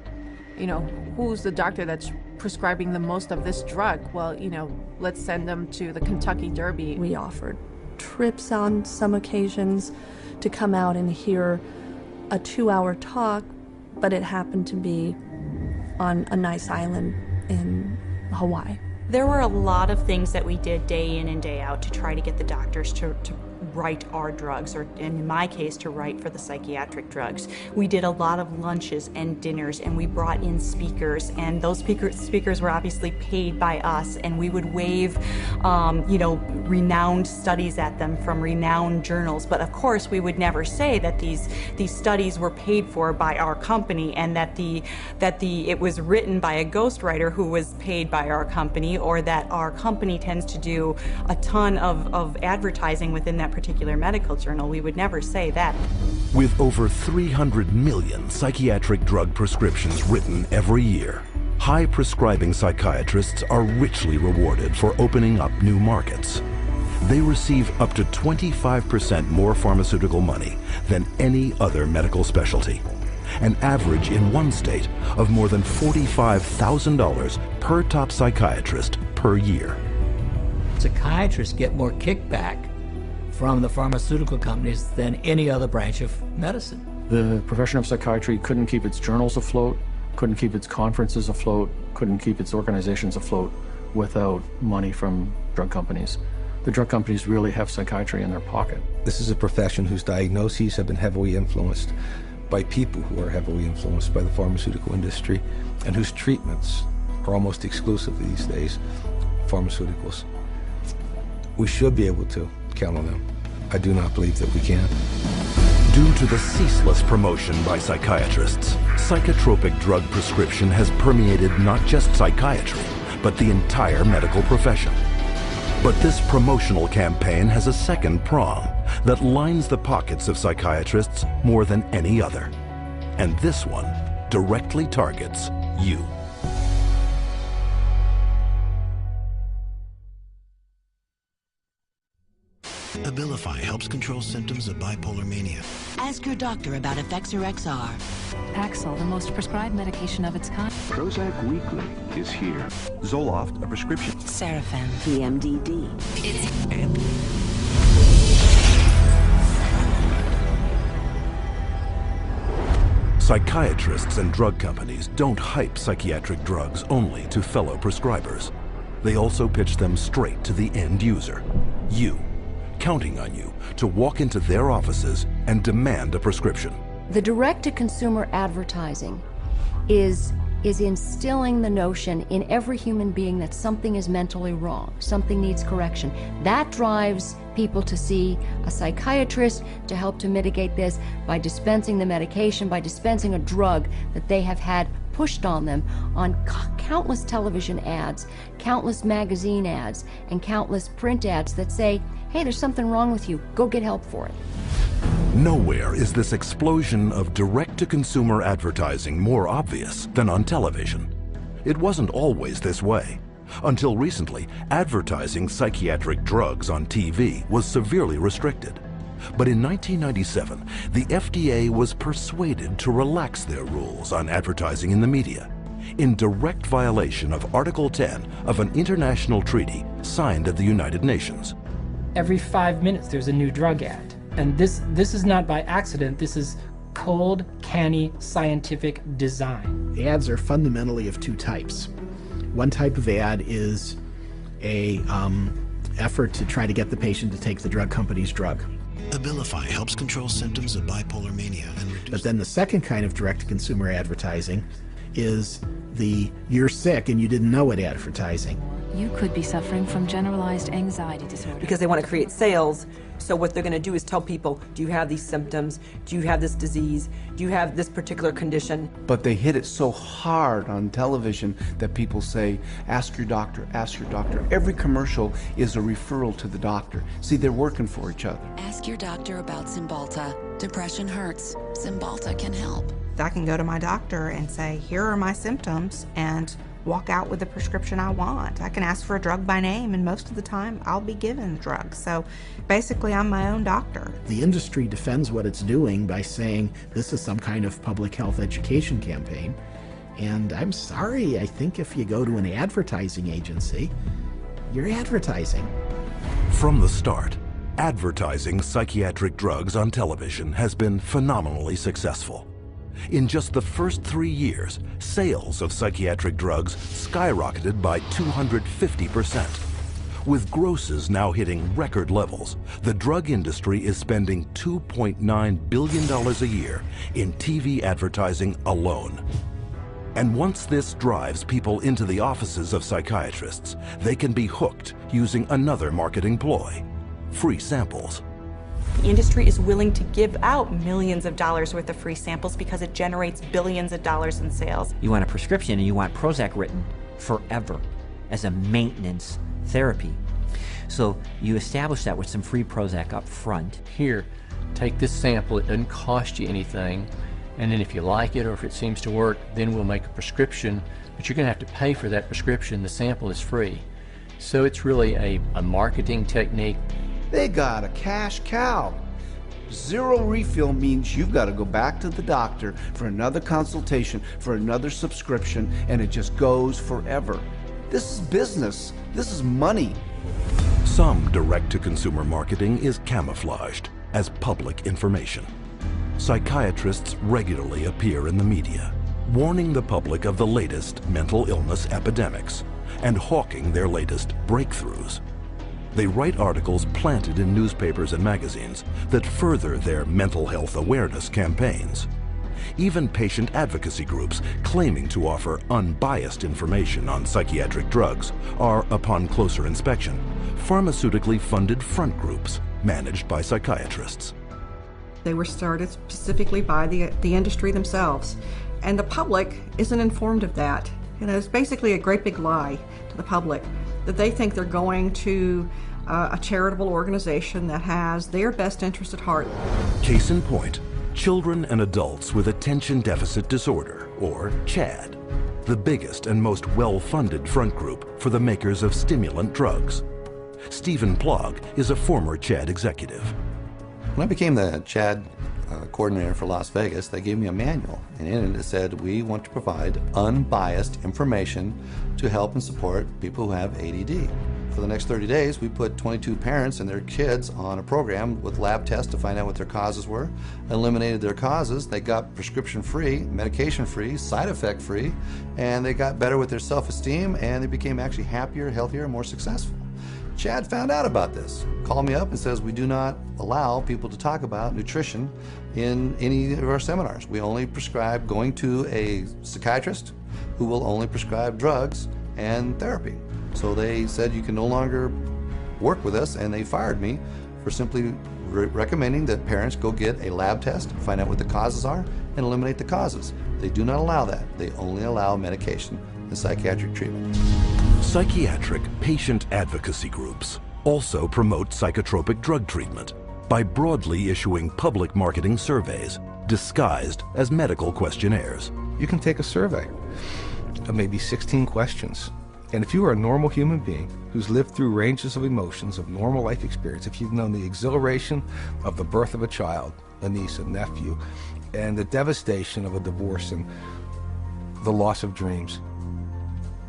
You know, who's the doctor that's prescribing the most of this drug? Well, you know, let's send them to the Kentucky Derby. We offered trips on some occasions to come out and hear a 2-hour talk, but it happened to be on a nice island in Hawaii. There were a lot of things that we did day in and day out to try to get the doctors to write our drugs, or in my case, to write for the psychiatric drugs. We did a lot of lunches and dinners, and we brought in speakers, and those speakers were obviously paid by us, and we would wave, you know, renowned studies at them from renowned journals. But of course, we would never say that these studies were paid for by our company, and that it was written by a ghostwriter who was paid by our company, or that our company tends to do a ton of advertising within that particular medical journal. We would never say that. With over 300 million psychiatric drug prescriptions written every year, high prescribing psychiatrists are richly rewarded for opening up new markets. They receive up to 25% more pharmaceutical money than any other medical specialty, an average in one state of more than $45,000 per top psychiatrist per year. Psychiatrists get more kickback from the pharmaceutical companies than any other branch of medicine. The profession of psychiatry couldn't keep its journals afloat, couldn't keep its conferences afloat, couldn't keep its organizations afloat without money from drug companies. The drug companies really have psychiatry in their pocket. This is a profession whose diagnoses have been heavily influenced by people who are heavily influenced by the pharmaceutical industry, and whose treatments are almost exclusively these days pharmaceuticals. We should be able to count on them. I do not believe that we can. Due to the ceaseless promotion by psychiatrists, psychotropic drug prescription has permeated not just psychiatry, but the entire medical profession. But this promotional campaign has a second prong that lines the pockets of psychiatrists more than any other. And this one directly targets you. Abilify helps control symptoms of bipolar mania. Ask your doctor about Effexor XR. Paxil, the most prescribed medication of its kind. Prozac Weekly is here. Zoloft, a prescription. Seraphin. PMDD. And psychiatrists and drug companies don't hype psychiatric drugs only to fellow prescribers. They also pitch them straight to the end user, you, counting on you to walk into their offices and demand a prescription. The direct-to-consumer advertising is instilling the notion in every human being that something is mentally wrong, something needs correction. That drives people to see a psychiatrist to help to mitigate this by dispensing the medication, by dispensing a drug that they have had pushed on them on countless television ads, countless magazine ads, and countless print ads that say, hey, there's something wrong with you, go get help for it. Nowhere is this explosion of direct-to-consumer advertising more obvious than on television. It wasn't always this way. Until recently, advertising psychiatric drugs on TV was severely restricted. But in 1997, the FDA was persuaded to relax their rules on advertising in the media, in direct violation of Article 10 of an international treaty signed at the United Nations. Every 5 minutes there's a new drug ad. And this is not by accident, this is cold, canny, scientific design. The ads are fundamentally of two types. One type of ad is a effort to try to get the patient to take the drug company's drug. Abilify helps control symptoms of bipolar mania and reduce... But then the second kind of direct-to-consumer advertising is the you're sick and you didn't know it advertising. You could be suffering from generalized anxiety disorder. Because they want to create sales, so what they're going to do is tell people, do you have these symptoms? Do you have this disease? Do you have this particular condition? But they hit it so hard on television that people say, ask your doctor, ask your doctor. Every commercial is a referral to the doctor. See, they're working for each other. Ask your doctor about Cymbalta. Depression hurts. Cymbalta can help. I can go to my doctor and say, here are my symptoms, and walk out with the prescription I want. I can ask for a drug by name, and most of the time I'll be given drugs. So basically I'm my own doctor. The industry defends what it's doing by saying this is some kind of public health education campaign. And I'm sorry, I think if you go to an advertising agency, you're advertising. From the start, advertising psychiatric drugs on television has been phenomenally successful. In just the first 3 years, sales of psychiatric drugs skyrocketed by 250%. With grosses now hitting record levels, the drug industry is spending $2.9 billion a year in TV advertising alone. And once this drives people into the offices of psychiatrists, they can be hooked using another marketing ploy: free samples. The industry is willing to give out millions of dollars worth of free samples because it generates billions of dollars in sales. You want a prescription and you want Prozac written forever as a maintenance therapy. So you establish that with some free Prozac up front. Here, take this sample, it doesn't cost you anything, and then if you like it or if it seems to work, then we'll make a prescription, but you're going to have to pay for that prescription. The sample is free. So it's really a marketing technique. They got a cash cow. Zero refill means you've got to go back to the doctor for another consultation, for another subscription, and it just goes forever. This is business. This is money. Some direct-to-consumer marketing is camouflaged as public information. Psychiatrists regularly appear in the media, warning the public of the latest mental illness epidemics and hawking their latest breakthroughs. They write articles planted in newspapers and magazines that further their mental health awareness campaigns. Even patient advocacy groups claiming to offer unbiased information on psychiatric drugs are, upon closer inspection, pharmaceutically funded front groups managed by psychiatrists. They were started specifically by the industry themselves, and the public isn't informed of that. You know, it's basically a great big lie to the public that they think they're going to a charitable organization that has their best interest at heart. Case in point, children and adults with attention deficit disorder, or CHAD, the biggest and most well-funded front group for the makers of stimulant drugs. Stephen Plog is a former CHAD executive. When I became the CHAD coordinator for Las Vegas, they gave me a manual, and in it said, we want to provide unbiased information to help and support people who have ADD. For the next 30 days, we put 22 parents and their kids on a program with lab tests to find out what their causes were, eliminated their causes, they got prescription-free, medication-free, side effect-free, and they got better with their self-esteem, and they became actually happier, healthier, and more successful. Chad found out about this, called me up and says, we do not allow people to talk about nutrition in any of our seminars. We only prescribe going to a psychiatrist who will only prescribe drugs and therapy. So they said, you can no longer work with us, and they fired me for simply recommending that parents go get a lab test, find out what the causes are, and eliminate the causes. They do not allow that. They only allow medication and psychiatric treatment. Psychiatric patient advocacy groups also promote psychotropic drug treatment by broadly issuing public marketing surveys disguised as medical questionnaires. You can take a survey of maybe 16 questions. And if you are a normal human being who's lived through ranges of emotions of normal life experience, if you've known the exhilaration of the birth of a child, a niece, a nephew, and the devastation of a divorce and the loss of dreams,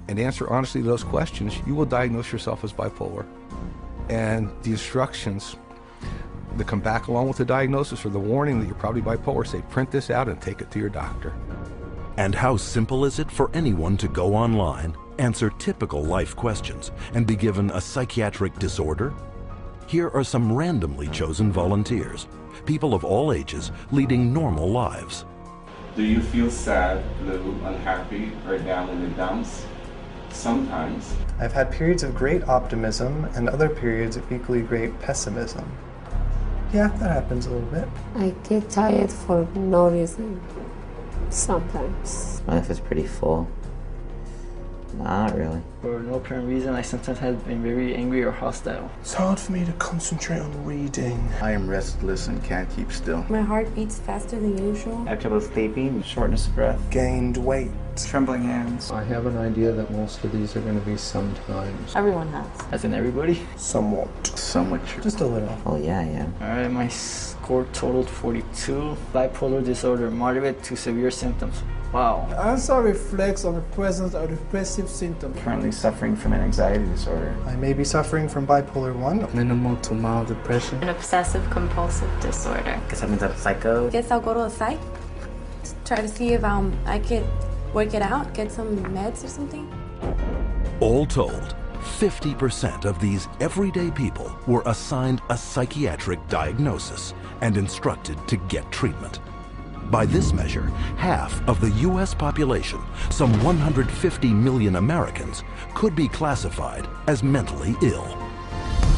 and answer honestly to those questions, you will diagnose yourself as bipolar. And the instructions that come back along with the diagnosis or the warning that you're probably bipolar say, print this out and take it to your doctor. And how simple is it for anyone to go online, answer typical life questions, and be given a psychiatric disorder? Here are some randomly chosen volunteers, people of all ages leading normal lives. Do you feel sad, blue, unhappy, or down in the dumps? Sometimes. I've had periods of great optimism and other periods of equally great pessimism. Yeah, that happens a little bit. I get tired for no reason. Sometimes. My life is pretty full. Not really. For no apparent reason, I sometimes have been very angry or hostile. It's hard for me to concentrate on reading. I am restless and can't keep still. My heart beats faster than usual. I have trouble sleeping, shortness of breath. Gained weight. Trembling hands. I have an idea that most of these are going to be sometimes. Everyone has. As in everybody? Somewhat. Somewhat true. Just a little. Oh yeah, yeah. Alright, my score totaled 42. Bipolar disorder, moderate to severe symptoms. Wow. The answer reflects on the presence of depressive symptoms. Currently suffering from an anxiety disorder. I may be suffering from bipolar 1. Minimal to mild depression. An obsessive compulsive disorder. Guess that means I'm psycho. Guess I'll go to a psych. Try to see if I could work it out, get some meds or something. All told, 50% of these everyday people were assigned a psychiatric diagnosis and instructed to get treatment. By this measure, half of the U.S. population, some 150 million Americans, could be classified as mentally ill.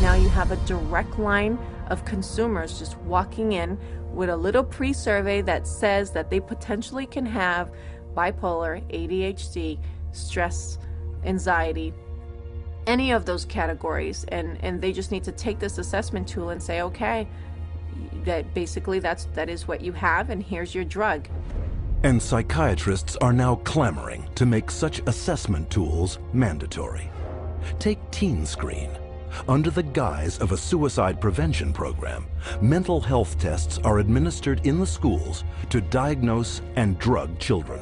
Now you have a direct line of consumers just walking in with a little pre-survey that says that they potentially can have bipolar, ADHD, stress, anxiety, any of those categories, and they just need to take this assessment tool and say, okay, that basically that is what you have, and here's your drug. And psychiatrists are now clamoring to make such assessment tools mandatory. Take Teen Screen. Under the guise of a suicide prevention program, mental health tests are administered in the schools to diagnose and drug children.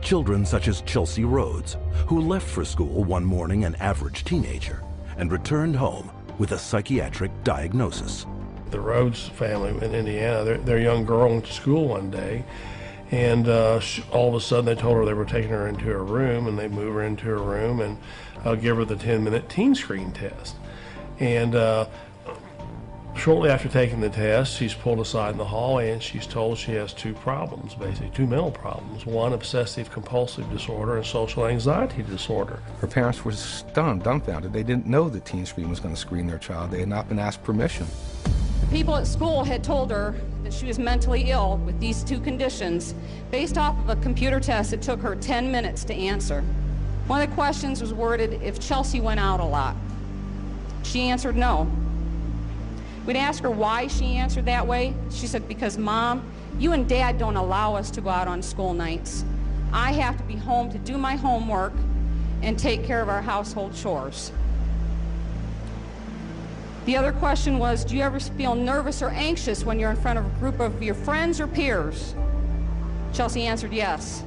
Children such as Chelsea Rhodes, who left for school one morning an average teenager and returned home with a psychiatric diagnosis. The Rhodes family in Indiana, their young girl went to school one day, and all of a sudden they told her they were taking her into her room, and they move her into her room and give her the 10-minute teen screen test. And shortly after taking the test, she's pulled aside in the hallway and she's told she has two problems, basically, two mental problems. One, obsessive compulsive disorder, and social anxiety disorder. Her parents were stunned, dumbfounded. They didn't know that Teen Screen was going to screen their child. They had not been asked permission. People at school had told her that she was mentally ill with these two conditions based off of a computer test that took her 10 minutes to answer. One of the questions was worded if Chelsea went out a lot. She answered no. We'd ask her why she answered that way. She said, because Mom, you and Dad don't allow us to go out on school nights. I have to be home to do my homework and take care of our household chores. The other question was, do you ever feel nervous or anxious when you're in front of a group of your friends or peers? Chelsea answered yes.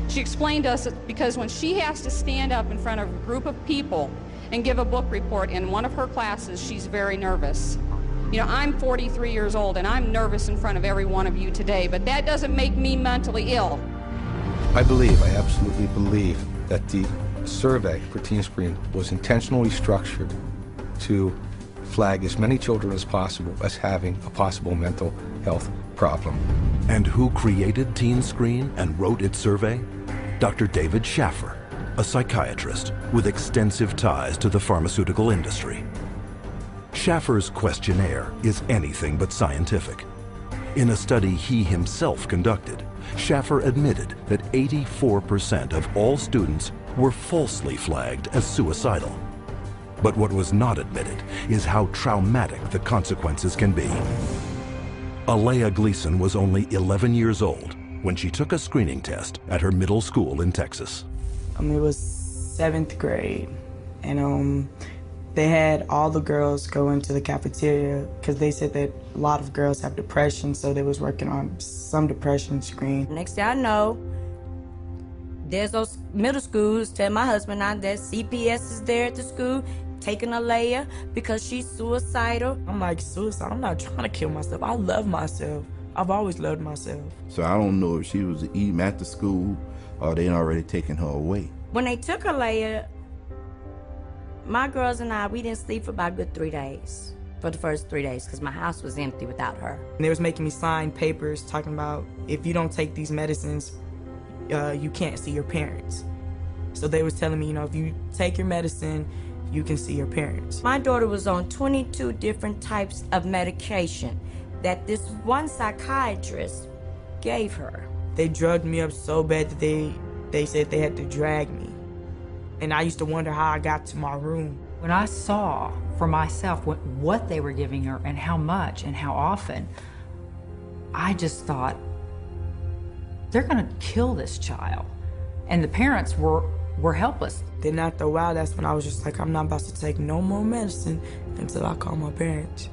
She explained to us that because when she has to stand up in front of a group of people and give a book report in one of her classes, she's very nervous. You know, I'm 43 years old and I'm nervous in front of every one of you today, but that doesn't make me mentally ill. I absolutely believe that the survey for Teen Screen was intentionally structured to flag as many children as possible as having a possible mental health problem. And who created Teen Screen and wrote its survey? Dr. David Schaffer, a psychiatrist with extensive ties to the pharmaceutical industry. Schaffer's questionnaire is anything but scientific. In a study he himself conducted, Schaffer admitted that 84% of all students were falsely flagged as suicidal. But what was not admitted is how traumatic the consequences can be. Alea Gleason was only 11 years old when she took a screening test at her middle school in Texas. It was 7th grade, and they had all the girls go into the cafeteria because they said that a lot of girls have depression, so they was working on some depression screen. Next thing I know, there's those middle schools tell my husband now that CPS is there at the school taking Alea because she's suicidal. I'm like, suicide? I'm not trying to kill myself. I love myself. I've always loved myself. So I don't know if she was eating at the school or they already taken her away. When they took Alea, my girls and I, we didn't sleep for about a good 3 days. For the first 3 days, because my house was empty without her. And they was making me sign papers talking about if you don't take these medicines, you can't see your parents. So they was telling me, if you take your medicine, you can see your parents. My daughter was on 22 different types of medication that this one psychiatrist gave her. They drugged me up so bad that they said they had to drag me. And I used to wonder how I got to my room. When I saw for myself what they were giving her and how much and how often, I just thought, they're gonna kill this child. And the parents were helpless. Then after a while, that's when I was just like, I'm not about to take no more medicine until I call my parents.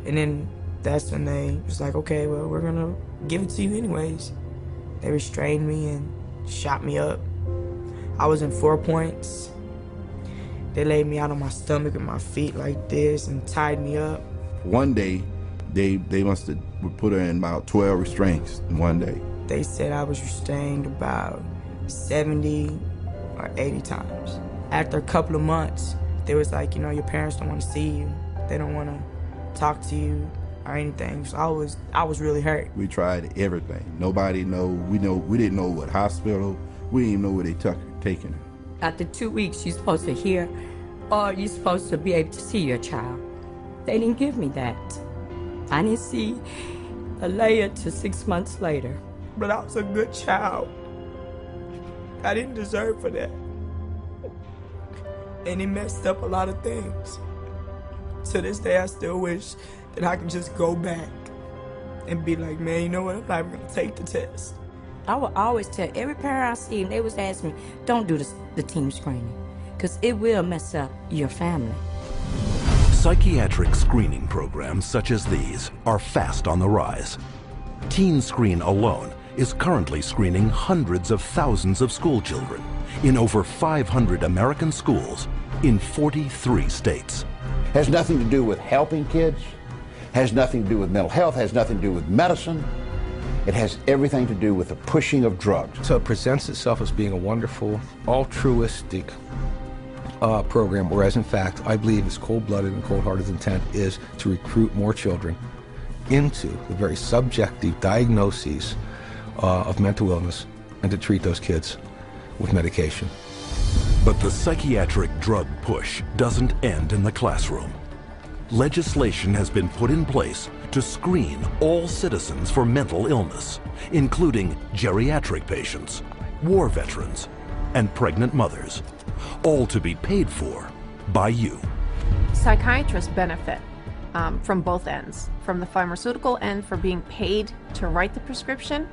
And then that's when they was like, okay, well, we're gonna give it to you anyways. They restrained me and shot me up. I was in 4 points. They laid me out on my stomach with my feet like this and tied me up. One day, they must have put her in about 12 restraints in one day. They said I was restrained about 70 or 80 times. After a couple of months, they was like, your parents don't want to see you. They don't want to talk to you or anything. So I was really hurt. We tried everything. Nobody know. We didn't know what hospital. We didn't even know where they taking her. After 2 weeks, you're supposed to hear, or you're supposed to be able to see your child. They didn't give me that. I didn't see Alea till 6 months later. But I was a good child. I didn't deserve for that. And it messed up a lot of things. To this day, I still wish that I could just go back and be like, man, you know what, I'm not even gonna take the test. I would always tell every parent I see, and they was asking me, don't do the team screening, because it will mess up your family. Psychiatric screening programs such as these are fast on the rise. Teen Screen alone is currently screening hundreds of thousands of school children in over 500 American schools in 43 states. Has nothing to do with helping kids, has nothing to do with mental health, has nothing to do with medicine. It has everything to do with the pushing of drugs. So it presents itself as being a wonderful, altruistic program, whereas in fact, I believe its cold-blooded and cold-hearted intent is to recruit more children into the very subjective diagnoses of mental illness and to treat those kids with medication. But the psychiatric drug push doesn't end in the classroom. Legislation has been put in place to screen all citizens for mental illness, including geriatric patients, war veterans, and pregnant mothers, all to be paid for by you. Psychiatrists benefit from both ends, from the pharmaceutical end for being paid to write the prescription,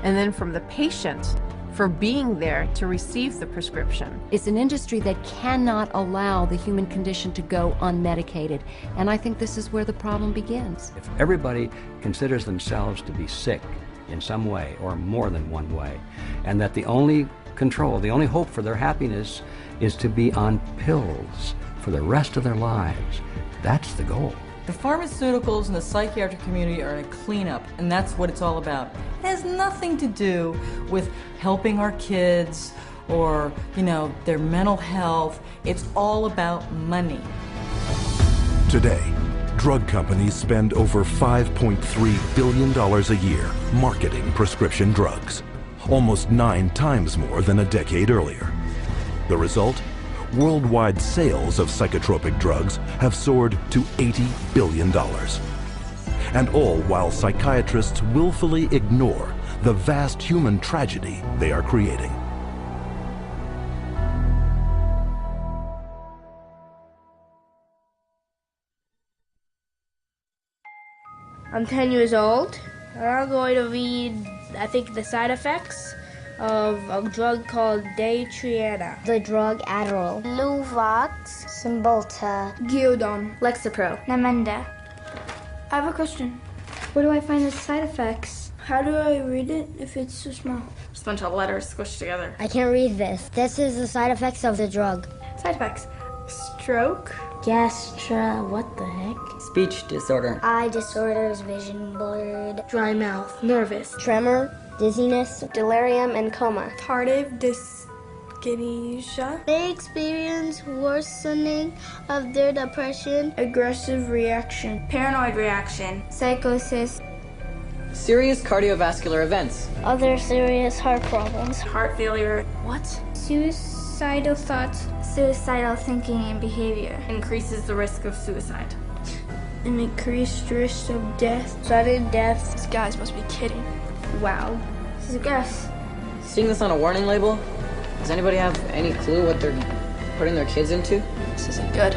and then from the patient for being there to receive the prescription. It's an industry that cannot allow the human condition to go unmedicated, and I think this is where the problem begins. If everybody considers themselves to be sick in some way or more than one way, and that the only control, the only hope for their happiness is to be on pills for the rest of their lives, that's the goal. The pharmaceuticals and the psychiatric community are in a cleanup, and that's what it's all about. It has nothing to do with helping our kids or, their mental health. It's all about money. Today, drug companies spend over $5.3 billion a year marketing prescription drugs, almost 9 times more than a decade earlier. The result? Worldwide sales of psychotropic drugs have soared to $80 billion. And all while psychiatrists willfully ignore the vast human tragedy they are creating. I'm 10 years old, and I'm going to read, I think, the side effects of a drug called Daytriana. The drug Adderall. Luvox. Cymbalta. Gyudon. Lexapro. Namenda. I have a question. Where do I find the side effects? How do I read it if it's so small? Just a bunch of letters squished together. I can't read this. This is the side effects of the drug. Side effects. Stroke. What the heck? Speech disorder. Eye disorders, vision blurred. Dry mouth. Nervous. Tremor. Dizziness, delirium, and coma. Tardive dyskinesia. They experience worsening of their depression. Aggressive reaction. Paranoid reaction. Psychosis. Serious cardiovascular events. Other serious heart problems. Heart failure. What? Suicide. Suicidal thoughts. Suicidal thinking and behavior. Increases the risk of suicide. An increased risk of death. Sudden death. These guys must be kidding. Wow. This is gross. Seeing this on a warning label, does anybody have any clue what they're putting their kids into? This isn't good.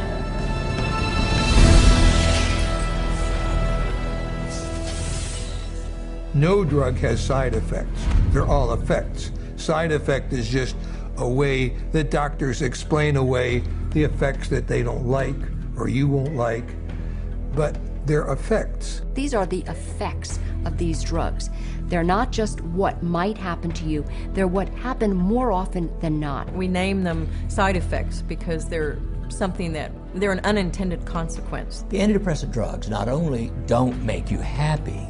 No drug has side effects. They're all effects. Side effect is just a way that doctors explain away the effects that they don't like or you won't like, but they're effects. These are the effects of these drugs. They're not just what might happen to you, they're what happen more often than not. We name them side effects because they're an unintended consequence. The antidepressant drugs not only don't make you happy,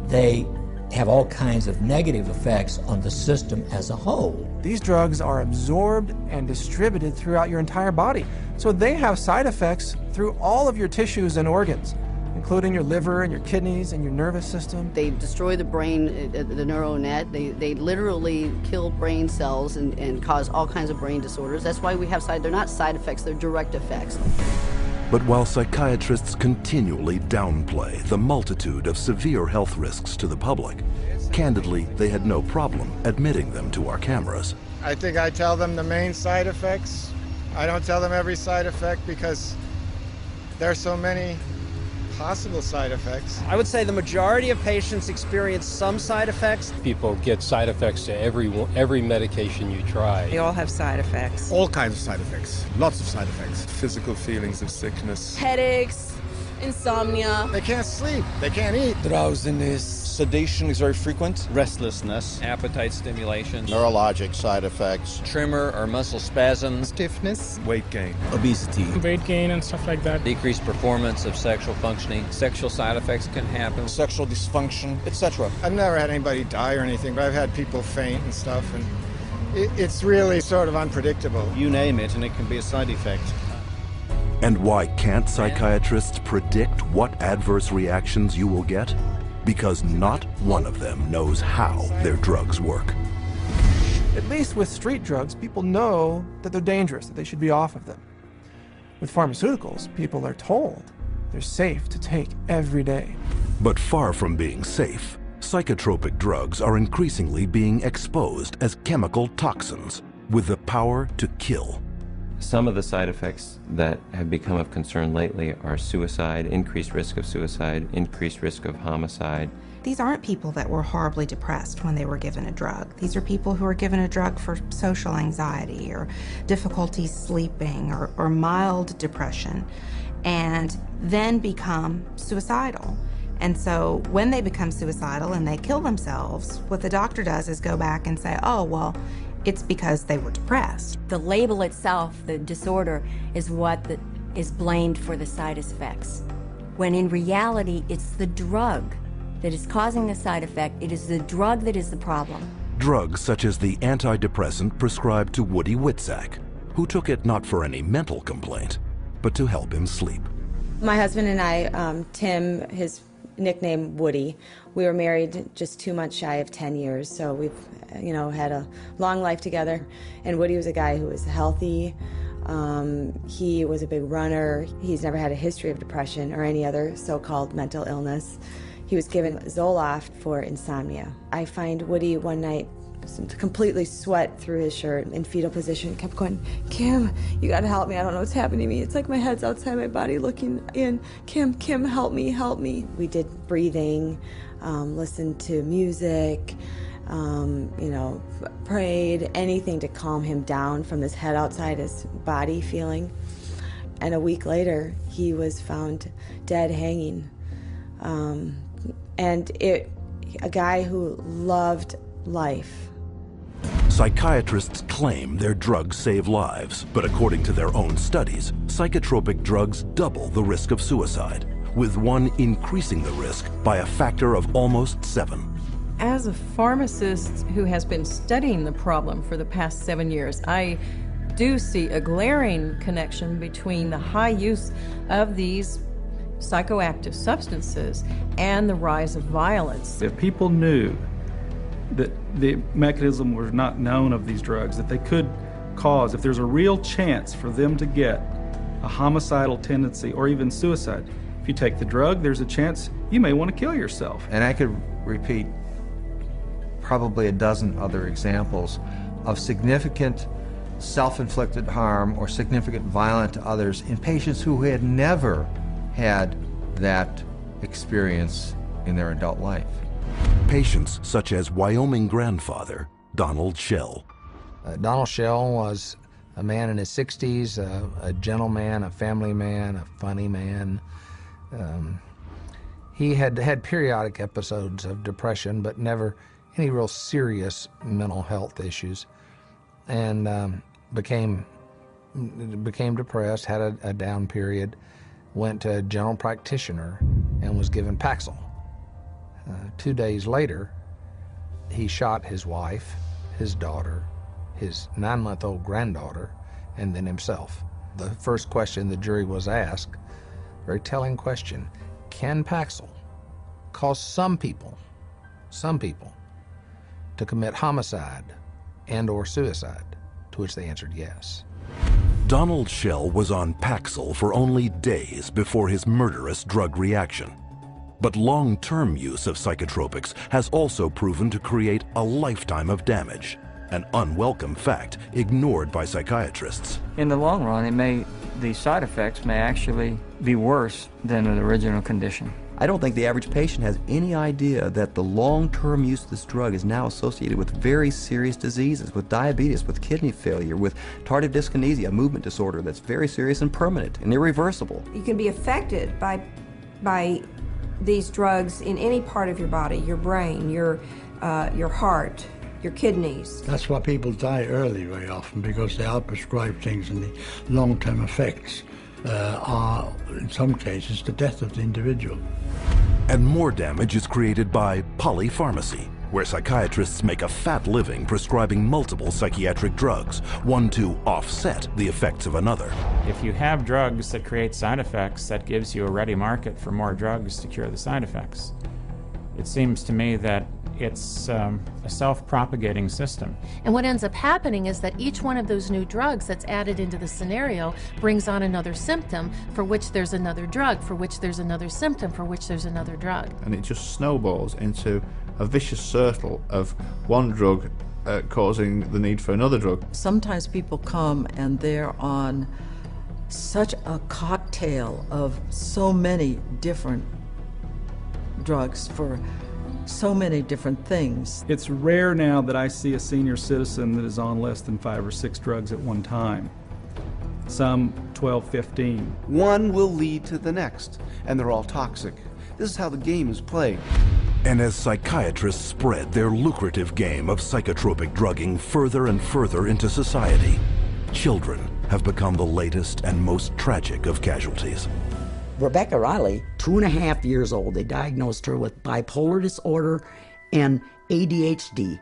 they have all kinds of negative effects on the system as a whole. These drugs are absorbed and distributed throughout your entire body, so they have side effects through all of your tissues and organs, including your liver and your kidneys and your nervous system. They destroy the brain, the neural net. They literally kill brain cells and cause all kinds of brain disorders. That's why we have they're not side effects, they're direct effects. But while psychiatrists continually downplay the multitude of severe health risks to the public, candidly, they had no problem admitting them to our cameras. I think I tell them the main side effects. I don't tell them every side effect because there's so many possible side effects. I would say the majority of patients experience some side effects. People get side effects to every medication you try. They all have side effects. All kinds of side effects. Lots of side effects. Physical feelings of sickness. Headaches, insomnia. They can't sleep. They can't eat. Drowsiness. Sedation is very frequent. Restlessness. Appetite stimulation. Neurologic side effects. Tremor or muscle spasms. Stiffness. Weight gain. Obesity. Weight gain and stuff like that. Decreased performance of sexual functioning. Sexual side effects can happen. Sexual dysfunction, etc. I've never had anybody die or anything, but I've had people faint and stuff, and it's really sort of unpredictable. You name it, and it can be a side effect. And why can't psychiatrists predict what adverse reactions you will get? Because not one of them knows how their drugs work. At least with street drugs, people know that they're dangerous, that they should be off of them. With pharmaceuticals, people are told they're safe to take every day. But far from being safe, psychotropic drugs are increasingly being exposed as chemical toxins with the power to kill. Some of the side effects that have become of concern lately are suicide, increased risk of suicide, increased risk of homicide. These aren't people that were horribly depressed when they were given a drug. These are people who are given a drug for social anxiety or difficulty sleeping or mild depression and then become suicidal. And so when they become suicidal and they kill themselves, what the doctor does is go back and say, oh, well, it's because they were depressed. The label itself, the disorder, is what is blamed for the side effects. When in reality, it's the drug that is causing the side effect. It is the drug that is the problem. Drugs such as the antidepressant prescribed to Woody Witzak, who took it not for any mental complaint, but to help him sleep. My husband and I, Tim, his nickname Woody, we were married just 2 months shy of 10 years, so we've had a long life together. And Woody was a guy who was healthy. He was a big runner. He's never had a history of depression or any other so-called mental illness. He was given Zoloft for insomnia. I find Woody one night completely sweat through his shirt in fetal position, kept going, Kim, you gotta help me, I don't know what's happening to me. It's like my head's outside my body looking in. Kim, help me, help me. We did breathing, listened to music, prayed, anything to calm him down from this head outside his body feeling. And a week later, he was found dead hanging. A guy who loved life. Psychiatrists claim their drugs save lives, but according to their own studies, psychotropic drugs double the risk of suicide, with one increasing the risk by a factor of almost 7. As a pharmacist who has been studying the problem for the past 7 years, I do see a glaring connection between the high use of these psychoactive substances and the rise of violence. If people knew that the mechanism was not known of these drugs, that they could cause, if there's a real chance for them to get a homicidal tendency or even suicide, if you take the drug, there's a chance you may want to kill yourself. And I could repeat probably a dozen other examples of significant self-inflicted harm or significant violence to others in patients who had never had that experience in their adult life. Patients such as Wyoming grandfather Donald Schell. Donald Schell was a man in his 60s, a gentleman, a family man, a funny man. He had had periodic episodes of depression, but never any real serious mental health issues, and became depressed, had a down period, went to a general practitioner and was given Paxil. 2 days later, he shot his wife, his daughter, his 9-month-old granddaughter, and then himself. The first question the jury was asked, very telling question, can Paxil cause some people to commit homicide and or suicide? To which they answered yes. Donald Schell was on Paxil for only days before his murderous drug reaction. But long-term use of psychotropics has also proven to create a lifetime of damage, an unwelcome fact ignored by psychiatrists. In the long run, the side effects may actually be worse than the original condition. I don't think the average patient has any idea that the long-term use of this drug is now associated with very serious diseases, with diabetes, with kidney failure, with tardive dyskinesia, a movement disorder that's very serious and permanent and irreversible. You can be affected by these drugs in any part of your body, your brain, your heart, your kidneys. That's why people die early very often, because they are prescribed things, and the long-term effects are, in some cases, the death of the individual. And more damage is created by polypharmacy, where psychiatrists make a fat living prescribing multiple psychiatric drugs, one to offset the effects of another. If you have drugs that create side effects, that gives you a ready market for more drugs to cure the side effects. It seems to me that it's a self-propagating system. And what ends up happening is that each one of those new drugs that's added into the scenario brings on another symptom for which there's another drug, for which there's another symptom, for which there's another drug. And it just snowballs into a vicious circle of one drug causing the need for another drug. Sometimes people come and they're on such a cocktail of so many different drugs for so many different things. It's rare now that I see a senior citizen that is on less than 5 or 6 drugs at one time. Some 12, 15. One will lead to the next, and they're all toxic. This is how the game is played. And as psychiatrists spread their lucrative game of psychotropic drugging further and further into society, children have become the latest and most tragic of casualties. Rebecca Riley, 2.5 years old, they diagnosed her with bipolar disorder and ADHD.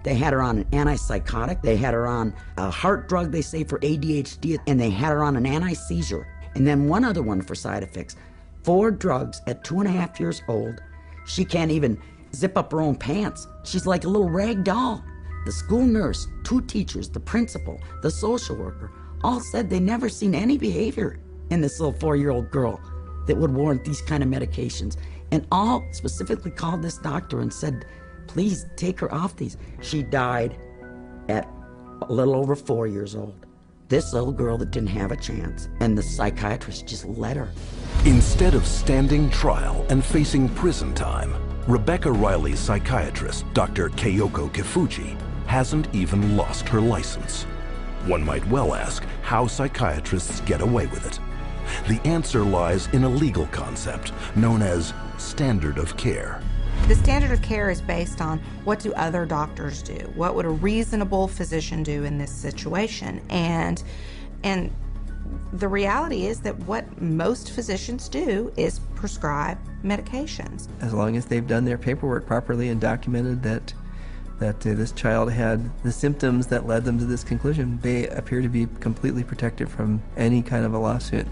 They had her on an antipsychotic, they had her on a heart drug, they say, for ADHD, and they had her on an anti-seizure. And then one other one for side effects. 4 drugs at 2.5 years old. She can't even zip up her own pants. She's like a little rag doll. The school nurse, 2 teachers, the principal, the social worker, all said they never seen any behavior in this little 4-year-old girl that would warrant these kind of medications. And all specifically called this doctor and said, please take her off these. She died at a little over 4 years old. This little girl that didn't have a chance, and the psychiatrist just let her. Instead of standing trial and facing prison time, Rebecca Riley's psychiatrist, Dr. Keiko Kifuji, hasn't even lost her license. One might well ask how psychiatrists get away with it. The answer lies in a legal concept known as standard of care. The standard of care is based on what do other doctors do? What would a reasonable physician do in this situation? And the reality is that what most physicians do is prescribe medications. As long as they've done their paperwork properly and documented that this child had the symptoms that led them to this conclusion, they appear to be completely protected from any kind of a lawsuit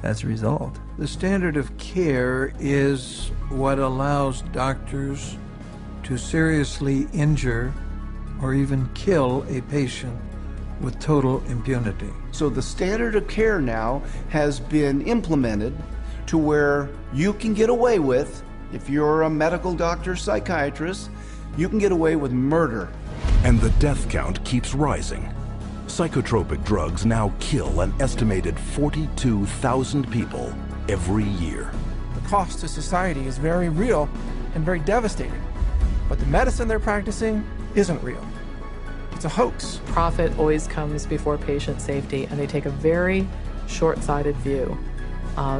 as a result. The standard of care is what allows doctors to seriously injure or even kill a patient with total impunity. So the standard of care now has been implemented to where you can get away with, if you're a medical doctor, psychiatrist, you can get away with murder. And the death count keeps rising. Psychotropic drugs now kill an estimated 42,000 people every year. The cost to society is very real and very devastating. But the medicine they're practicing isn't real. It's a hoax. Profit always comes before patient safety, and they take a very short-sighted view.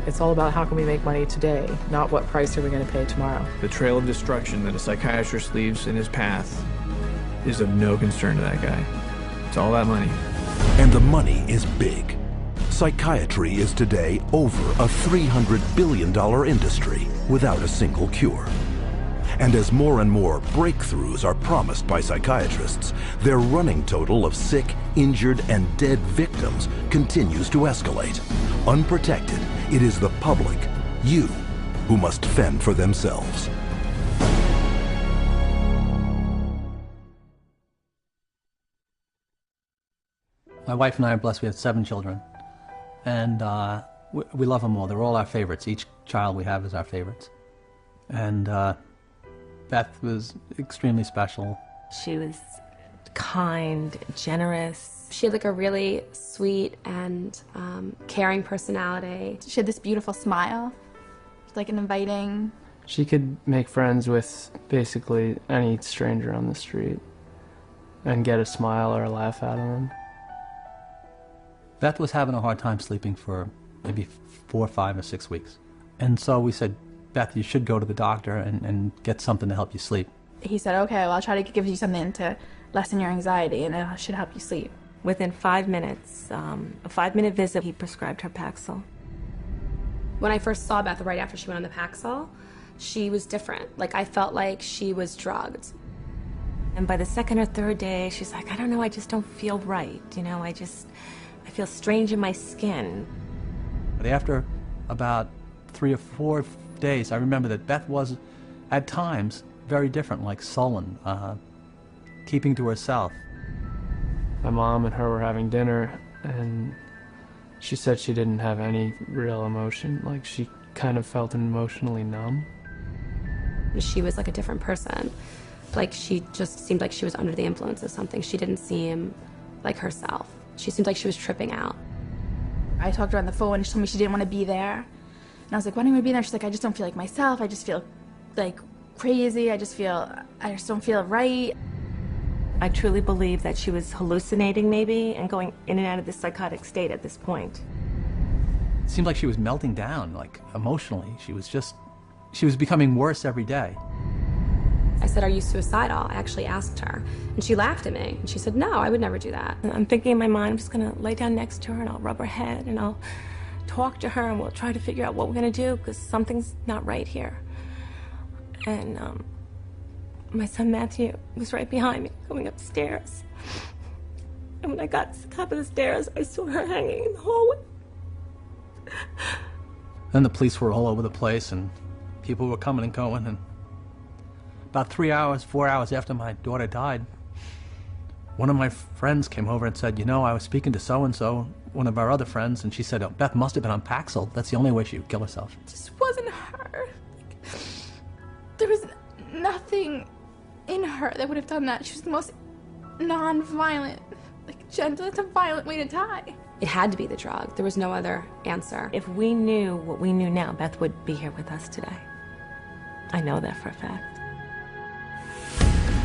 It's all about how can we make money today, not what price are we going to pay tomorrow. The trail of destruction that a psychiatrist leaves in his path is of no concern to that guy. It's all that money. And the money is big. Psychiatry is today over a $300 billion industry without a single cure. And as more and more breakthroughs are promised by psychiatrists, their running total of sick, injured, and dead victims continues to escalate. Unprotected, it is the public, you, who must fend for themselves. My wife and I are blessed. We have 7 children, and we love them all. They're all our favorites. Each child we have is our favorites. And Beth was extremely special. She was kind, generous. She had like a really sweet and caring personality. She had this beautiful smile, like an inviting. She could make friends with basically any stranger on the street and get a smile or a laugh out of them. Beth was having a hard time sleeping for maybe 4, 5, or 6 weeks. And so we said, Beth, you should go to the doctor and get something to help you sleep. He said, okay, well, I'll try to give you something to lessen your anxiety, and it should help you sleep. Within 5 minutes, a 5-minute visit, he prescribed her Paxil. When I first saw Beth right after she went on the Paxil, she was different. Like, I felt like she was drugged. And by the 2nd or 3rd day, she's like, I don't know, I just don't feel right. You know, I feel strange in my skin. But after about 3 or 4 days, I remember that Beth was, at times, very different, like sullen, keeping to herself. My mom and her were having dinner, and she said she didn't have any real emotion. Like, she kind of felt emotionally numb. She was like a different person. Like, she just seemed like she was under the influence of something. She didn't seem like herself. She seemed like she was tripping out. I talked to her on the phone, and she told me she didn't want to be there. And I was like, why don't you be there? She's like, I just don't feel like myself. I just feel like crazy. I just don't feel right. I truly believe that she was hallucinating maybe and going in and out of this psychotic state at this point. It seemed like she was melting down, like emotionally. She was becoming worse every day. I said, are you suicidal? I actually asked her. And she laughed at me. And she said, no, I would never do that. And I'm thinking in my mind, I'm just going to lay down next to her and I'll rub her head and I'll talk to her and we'll try to figure out what we're going to do because something's not right here. And my son Matthew was right behind me going upstairs. And when I got to the top of the stairs, I saw her hanging in the hallway. Then the police were all over the place and people were coming and going. And about 3 hours, 4 hours after my daughter died, one of my friends came over and said, you know, I was speaking to so-and-so, one of our other friends, and she said, oh, Beth must have been on Paxil. That's the only way she would kill herself. It just wasn't her. There was nothing in her that would have done that. She was the most non-violent, like gentle. It's a violent way to die. It had to be the drug. There was no other answer. If we knew what we knew now, Beth would be here with us today. I know that for a fact.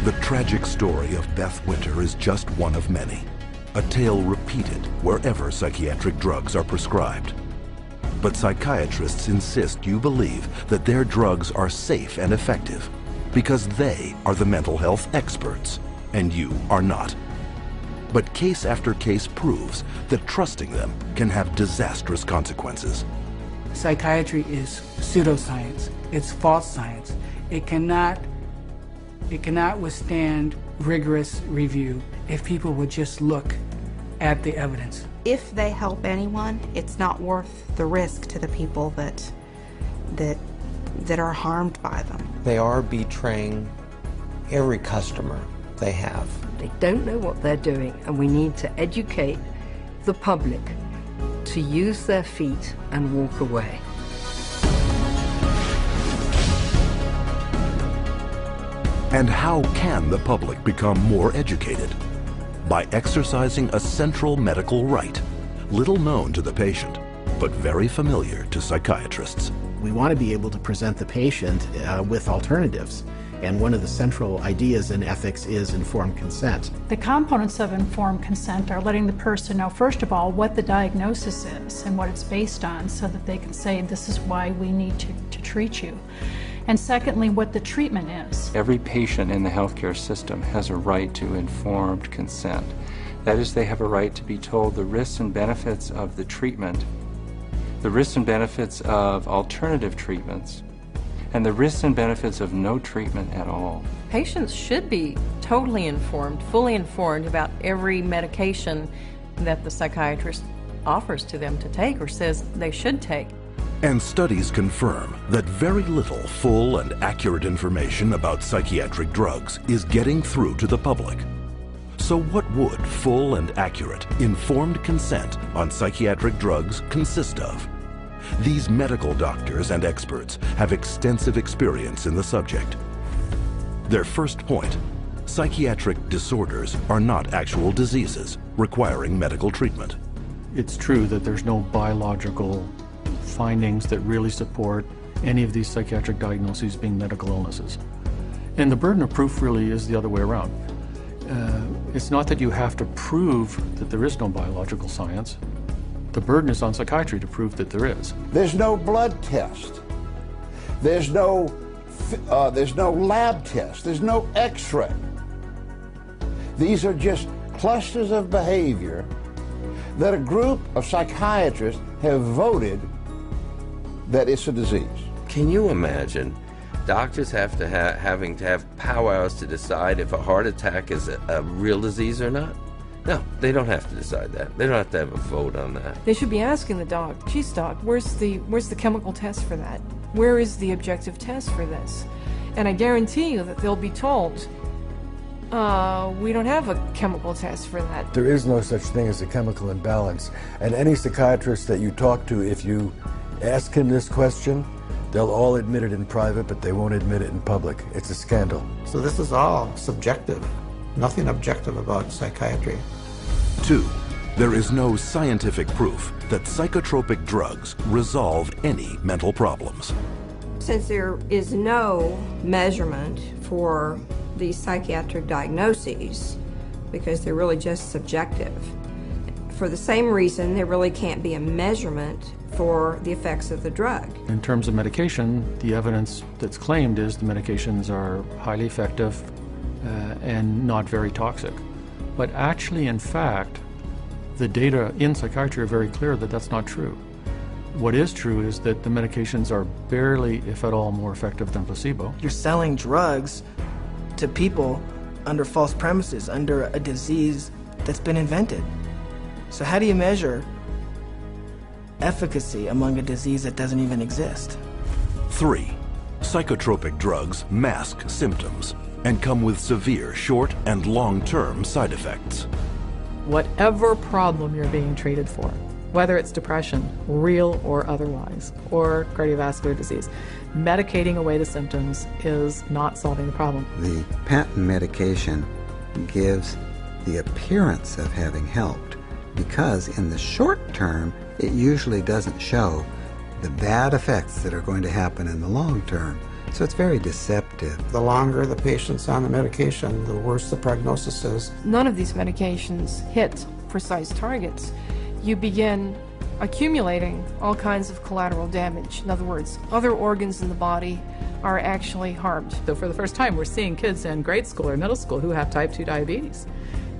The tragic story of Beth Winter is just one of many, a tale repeated wherever psychiatric drugs are prescribed. But psychiatrists insist you believe that their drugs are safe and effective because they are the mental health experts and you are not. But case after case proves that trusting them can have disastrous consequences. Psychiatry is pseudoscience. It's false science. It cannot withstand rigorous review if people would just look at the evidence. If they help anyone, it's not worth the risk to the people that are harmed by them. They are betraying every customer they have. They don't know what they're doing, and we need to educate the public to use their feet and walk away. And how can the public become more educated? By exercising a central medical right, little known to the patient, but very familiar to psychiatrists. We want to be able to present the patient with alternatives. And one of the central ideas in ethics is informed consent. The components of informed consent are letting the person know, first of all, what the diagnosis is and what it's based on, so that they can say, this is why we need to treat you. And secondly, what the treatment is. Every patient in the healthcare system has a right to informed consent. That is, they have a right to be told the risks and benefits of the treatment, the risks and benefits of alternative treatments, and the risks and benefits of no treatment at all. Patients should be totally informed, fully informed about every medication that the psychiatrist offers to them to take or says they should take. And studies confirm that very little full and accurate information about psychiatric drugs is getting through to the public. So what would full and accurate, informed consent on psychiatric drugs consist of? These medical doctors and experts have extensive experience in the subject. Their first point: psychiatric disorders are not actual diseases requiring medical treatment. It's true that there's no biological findings that really support any of these psychiatric diagnoses being medical illnesses. And the burden of proof really is the other way around. It's not that you have to prove that there is no biological science. The burden is on psychiatry to prove that there is. There's no blood test. There's no lab test. There's no x-ray. These are just clusters of behavior that a group of psychiatrists have voted that it's a disease. Can you imagine doctors having to have powwows to decide if a heart attack is a real disease or not? No, they don't have to decide that. They don't have to have a vote on that. They should be asking the doc, geez doc, where's the chemical test for that? Where is the objective test for this? And I guarantee you that they'll be told, we don't have a chemical test for that. There is no such thing as a chemical imbalance. And any psychiatrist that you talk to, if you ask him this question, they'll all admit it in private, but they won't admit it in public. It's a scandal. So this is all subjective. Nothing objective about psychiatry. 2. There is no scientific proof that psychotropic drugs resolve any mental problems. Since there is no measurement for these psychiatric diagnoses, because they're really just subjective, for the same reason there really can't be a measurement for the effects of the drug. In terms of medication, the evidence that's claimed is the medications are highly effective and not very toxic. But actually, in fact, the data in psychiatry are very clear that that's not true. What is true is that the medications are barely, if at all, more effective than placebo. You're selling drugs to people under false premises, under a disease that's been invented. So how do you measure efficacy among a disease that doesn't even exist? 3. Psychotropic drugs mask symptoms and come with severe short and long-term side effects. Whatever problem you're being treated for, whether it's depression, real or otherwise, or cardiovascular disease, medicating away the symptoms is not solving the problem. The patent medication gives the appearance of having helped because in the short term, it usually doesn't show the bad effects that are going to happen in the long term. So it's very deceptive. The longer the patient's on the medication, the worse the prognosis is. None of these medications hit precise targets. You begin accumulating all kinds of collateral damage. In other words, other organs in the body are actually harmed. So for the first time, we're seeing kids in grade school or middle school who have type 2 diabetes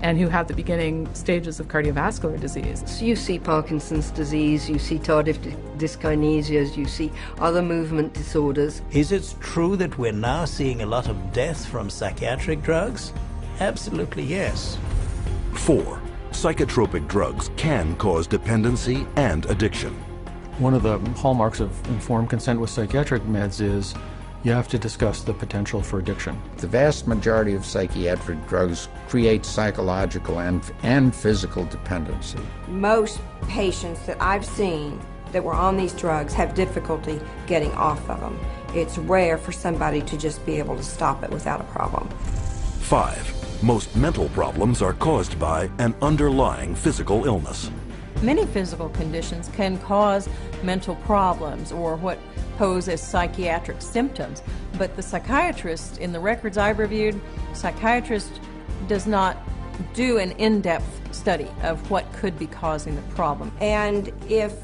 and who have the beginning stages of cardiovascular disease. So you see Parkinson's disease, you see tardive dyskinesias, you see other movement disorders. Is it true that we're now seeing a lot of deaths from psychiatric drugs? Absolutely yes. 4. Psychotropic drugs can cause dependency and addiction. One of the hallmarks of informed consent with psychiatric meds is you have to discuss the potential for addiction. The vast majority of psychiatric drugs create psychological and physical dependency. Most patients that I've seen that were on these drugs have difficulty getting off of them. It's rare for somebody to just be able to stop it without a problem. 5. Most mental problems are caused by an underlying physical illness. Many physical conditions can cause mental problems or what pose as psychiatric symptoms, but the psychiatrist, in the records I've reviewed, psychiatrist does not do an in-depth study of what could be causing the problem. And if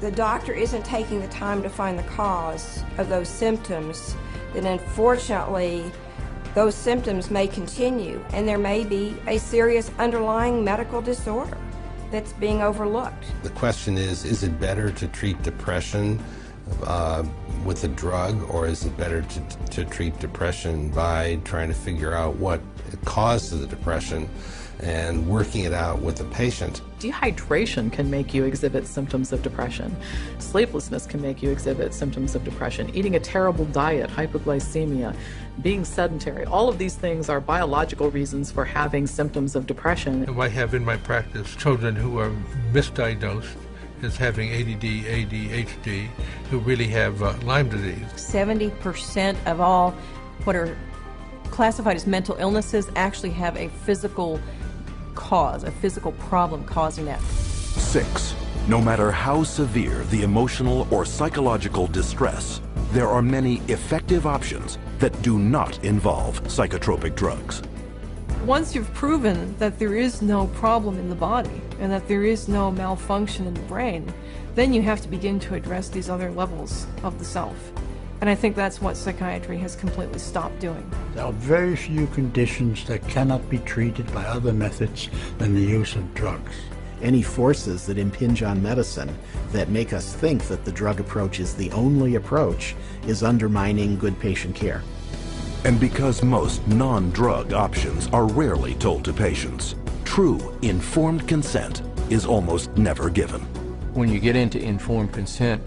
the doctor isn't taking the time to find the cause of those symptoms, then unfortunately those symptoms may continue and there may be a serious underlying medical disorder that's being overlooked. The question is it better to treat depression with a drug, or is it better to treat depression by trying to figure out what caused the depression and working it out with the patient? Dehydration can make you exhibit symptoms of depression. Sleeplessness can make you exhibit symptoms of depression. Eating a terrible diet, hypoglycemia, being sedentary, all of these things are biological reasons for having symptoms of depression. I have in my practice children who are misdiagnosed as having ADD, ADHD, who really have Lyme disease. 70% of all what are classified as mental illnesses actually have a physical cause, a physical problem causing that. 6. No matter how severe the emotional or psychological distress, there are many effective options that do not involve psychotropic drugs. Once you've proven that there is no problem in the body and that there is no malfunction in the brain, then you have to begin to address these other levels of the self. And I think that's what psychiatry has completely stopped doing. There are very few conditions that cannot be treated by other methods than the use of drugs. Any forces that impinge on medicine that make us think that the drug approach is the only approach is undermining good patient care. And because most non-drug options are rarely told to patients, true informed consent is almost never given. When you get into informed consent,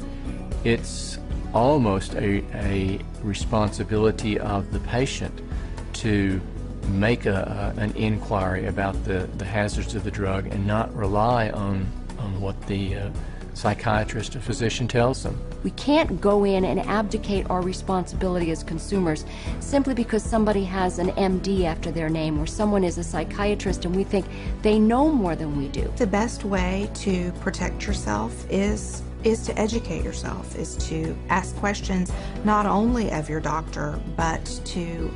it's almost a responsibility of the patient to make an inquiry about the hazards of the drug and not rely on what the psychiatrist or physician tells them. We can't go in and abdicate our responsibility as consumers simply because somebody has an MD after their name or someone is a psychiatrist and we think they know more than we do. The best way to protect yourself is to educate yourself, is to ask questions not only of your doctor, but to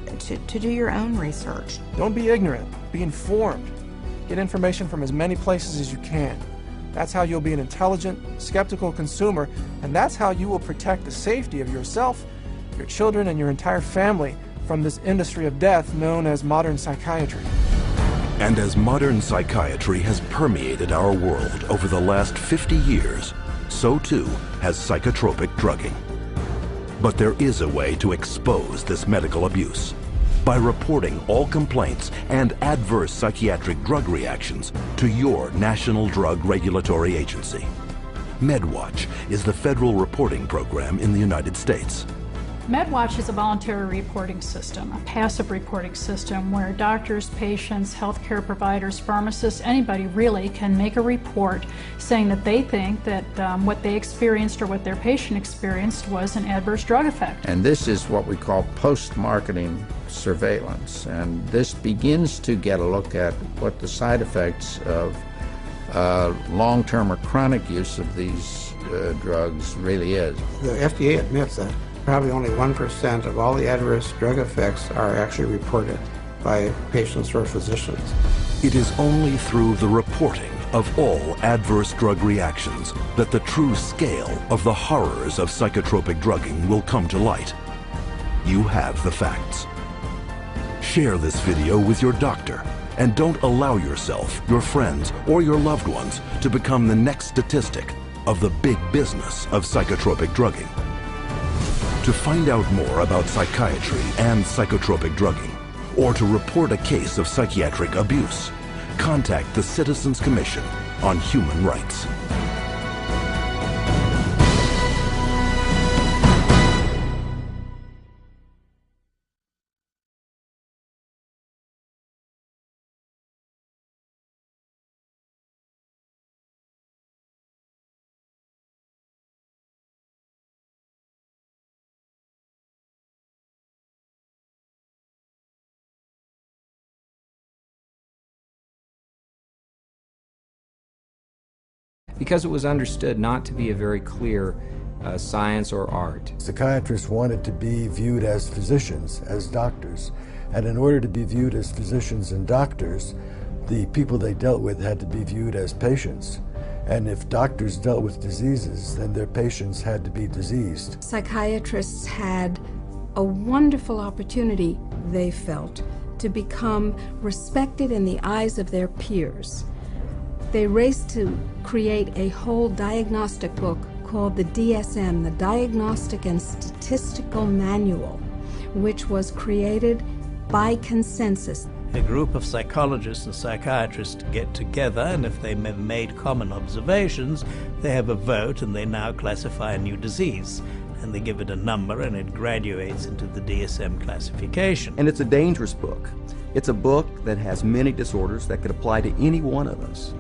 do your own research. Don't be ignorant, be informed. Get information from as many places as you can. That's how you'll be an intelligent, skeptical consumer, and that's how you will protect the safety of yourself, your children, and your entire family from this industry of death known as modern psychiatry. And as modern psychiatry has permeated our world over the last 50 years, so too has psychotropic drugging. But there is a way to expose this medical abuse by reporting all complaints and adverse psychiatric drug reactions to your National Drug Regulatory Agency. MedWatch is the federal reporting program in the United States. MedWatch is a voluntary reporting system, a passive reporting system where doctors, patients, healthcare providers, pharmacists, anybody really can make a report saying that they think that what they experienced or what their patient experienced was an adverse drug effect. And this is what we call post-marketing surveillance. And this begins to get a look at what the side effects of long-term or chronic use of these drugs really is. The FDA admits that probably only 1% of all the adverse drug effects are actually reported by patients or physicians. It is only through the reporting of all adverse drug reactions that the true scale of the horrors of psychotropic drugging will come to light. You have the facts. Share this video with your doctor and don't allow yourself, your friends, or your loved ones to become the next statistic of the big business of psychotropic drugging. To find out more about psychiatry and psychotropic drugging, or to report a case of psychiatric abuse, contact the Citizens Commission on Human Rights. because it was understood not to be a very clear science or art. Psychiatrists wanted to be viewed as physicians, as doctors, and in order to be viewed as physicians and doctors, the people they dealt with had to be viewed as patients. And if doctors dealt with diseases, then their patients had to be diseased. Psychiatrists had a wonderful opportunity, they felt, to become respected in the eyes of their peers. They raced to create a whole diagnostic book called the DSM, the Diagnostic and Statistical Manual, which was created by consensus. A group of psychologists and psychiatrists get together, and if they have made common observations, they have a vote and they now classify a new disease. And they give it a number and it graduates into the DSM classification. And it's a dangerous book. It's a book that has many disorders that could apply to any one of us,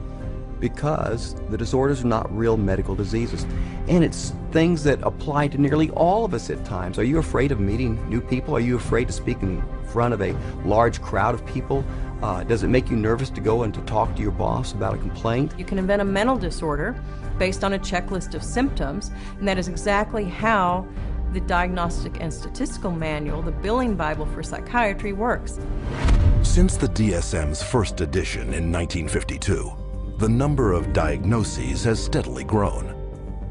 because the disorders are not real medical diseases. And it's things that apply to nearly all of us at times. Are you afraid of meeting new people? Are you afraid to speak in front of a large crowd of people? Does it make you nervous to go and to talk to your boss about a complaint? You can invent a mental disorder based on a checklist of symptoms, and that is exactly how the Diagnostic and Statistical Manual, the billing Bible for psychiatry, works. Since the DSM's first edition in 1952, the number of diagnoses has steadily grown.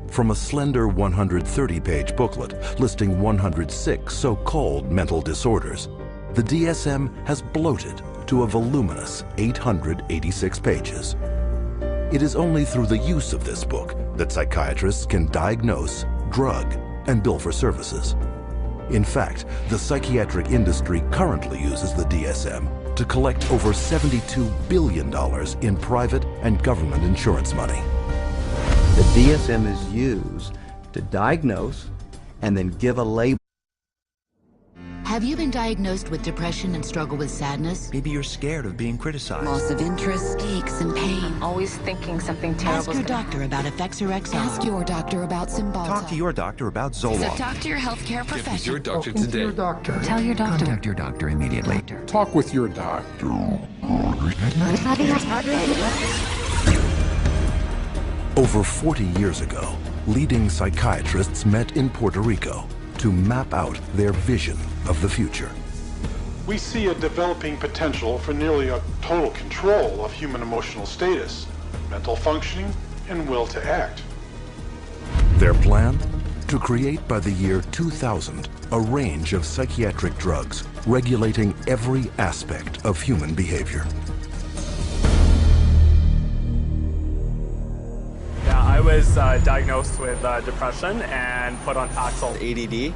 From a slender 130-page booklet listing 106 so-called mental disorders, the DSM has bloated to a voluminous 886 pages. It is only through the use of this book that psychiatrists can diagnose, drug, and bill for services. In fact, the psychiatric industry currently uses the DSM to collect over $72 billion in private and government insurance money. The DSM is used to diagnose and then give a label. Have you been diagnosed with depression and struggle with sadness? Maybe you're scared of being criticized. Loss of interest, aches and pain. Always thinking something terrible. Ask your doctor about Effexor XR. Ask your doctor about Cymbalta. Talk to your doctor about Zoloft. So talk to your healthcare professional. Get with your doctor today. to your doctor. Tell your doctor. Contact your doctor immediately. Talk with your doctor. Over 40 years ago, leading psychiatrists met in Puerto Rico to map out their vision of the future. We see a developing potential for nearly a total control of human emotional status, mental functioning, and will to act. Their plan? To create by the year 2000 a range of psychiatric drugs regulating every aspect of human behavior. Yeah, I was diagnosed with depression and put on Paxil. ADD,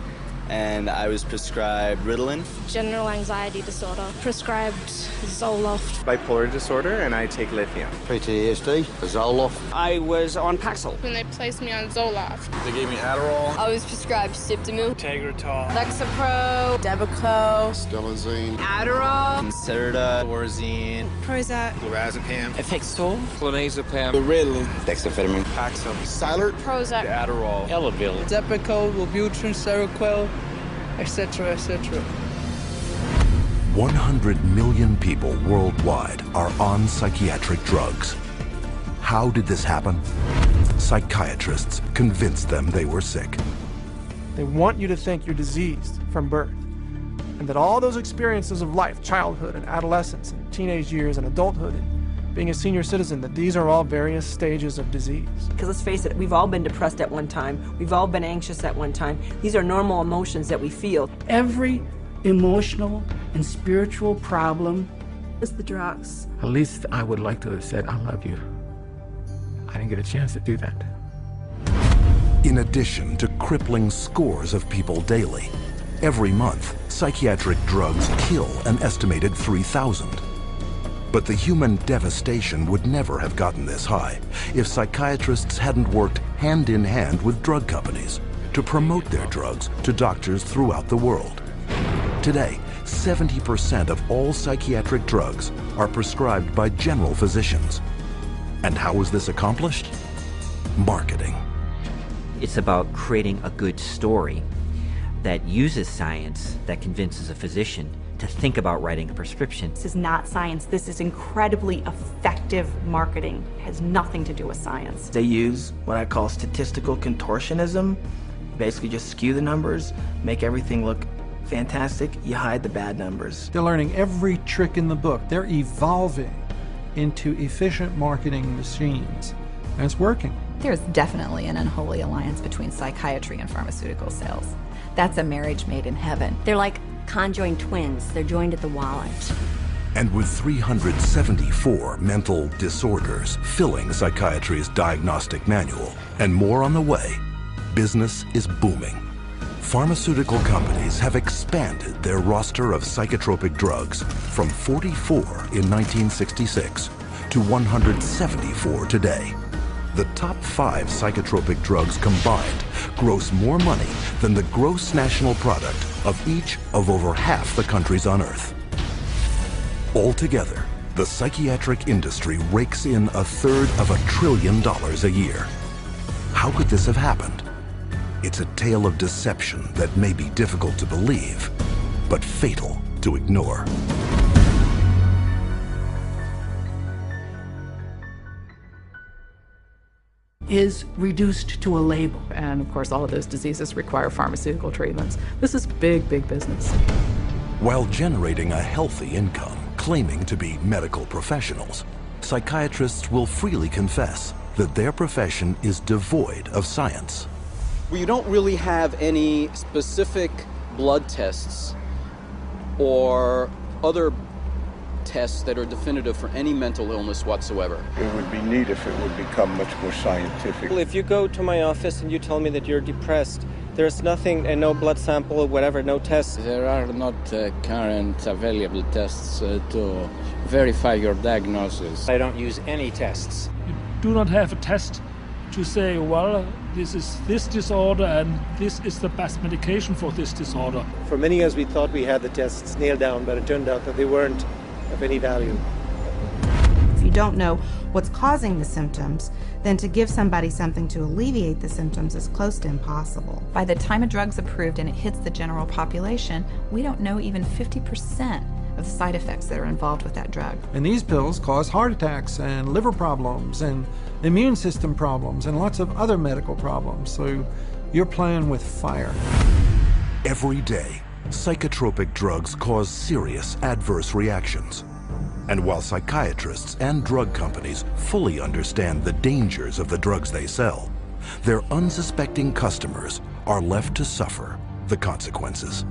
and I was prescribed Ritalin. General anxiety disorder, prescribed Zoloft. Bipolar disorder, and I take lithium. PTSD, Zoloft. I was on Paxil. When they placed me on Zoloft. They gave me Adderall. I was prescribed Siptamil. Tegretol. Lexapro. Depakote. Stelazine. Adderall. Concerta. Thorazine. Prozac. Lorazepam. Effexor. Clonazepam. The Ritalin. Dexamphetamine. Paxil. Cylert. Prozac. The Adderall. Elavil. Depakote, Wellbutrin, Seroquel, etc., etc. 100 million people worldwide are on psychiatric drugs. How did this happen? Psychiatrists convinced them they were sick. They want you to think you're diseased from birth, and that all those experiences of life, childhood and adolescence and teenage years and adulthood and being a senior citizen, that these are all various stages of disease. Because let's face it, we've all been depressed at one time. We've all been anxious at one time. These are normal emotions that we feel. Every emotional and spiritual problem is the drugs. At least I would like to have said, I love you. I didn't get a chance to do that. In addition to crippling scores of people daily, every month, psychiatric drugs kill an estimated 3,000. But the human devastation would never have gotten this high if psychiatrists hadn't worked hand in hand with drug companies to promote their drugs to doctors throughout the world. Today, 70% of all psychiatric drugs are prescribed by general physicians. And how is this accomplished? Marketing. It's about creating a good story that uses science, that convinces a physician to think about writing a prescription. This is not science. This is incredibly effective marketing. It has nothing to do with science. They use what I call statistical contortionism. Basically just skew the numbers, make everything look fantastic, you hide the bad numbers. They're learning every trick in the book. They're evolving into efficient marketing machines, and it's working. There's definitely an unholy alliance between psychiatry and pharmaceutical sales. That's a marriage made in heaven. They're like conjoined twins. They're joined at the wallet. And with 374 mental disorders filling psychiatry's diagnostic manual, and more on the way, business is booming. Pharmaceutical companies have expanded their roster of psychotropic drugs from 44 in 1966 to 174 today. The top 5 psychotropic drugs combined gross more money than the gross national product of each of over half the countries on Earth. Altogether, the psychiatric industry rakes in $1/3 of $1 trillion a year. How could this have happened? It's a tale of deception that may be difficult to believe, but fatal to ignore. Is reduced to a label. And of course, all of those diseases require pharmaceutical treatments. This is big, big business. While generating a healthy income, claiming to be medical professionals, psychiatrists will freely confess that their profession is devoid of science. We don't really have any specific blood tests or other tests that are definitive for any mental illness whatsoever. It would be neat if it would become much more scientific. If you go to my office and you tell me that you're depressed, there's nothing, and no blood sample or whatever, no tests. There are not current available tests to verify your diagnosis. I don't use any tests. You do not have a test to say, well, this is this disorder and this is the best medication for this disorder. For many years we thought we had the tests nailed down, but it turned out that they weren't of any value. If you don't know what's causing the symptoms, then to give somebody something to alleviate the symptoms is close to impossible. By the time a drug's approved and it hits the general population, we don't know even 50% of the side effects that are involved with that drug. And these pills cause heart attacks and liver problems and immune system problems and lots of other medical problems. So you're playing with fire. Every day, psychotropic drugs cause serious adverse reactions. And while psychiatrists and drug companies fully understand the dangers of the drugs they sell, their unsuspecting customers are left to suffer the consequences.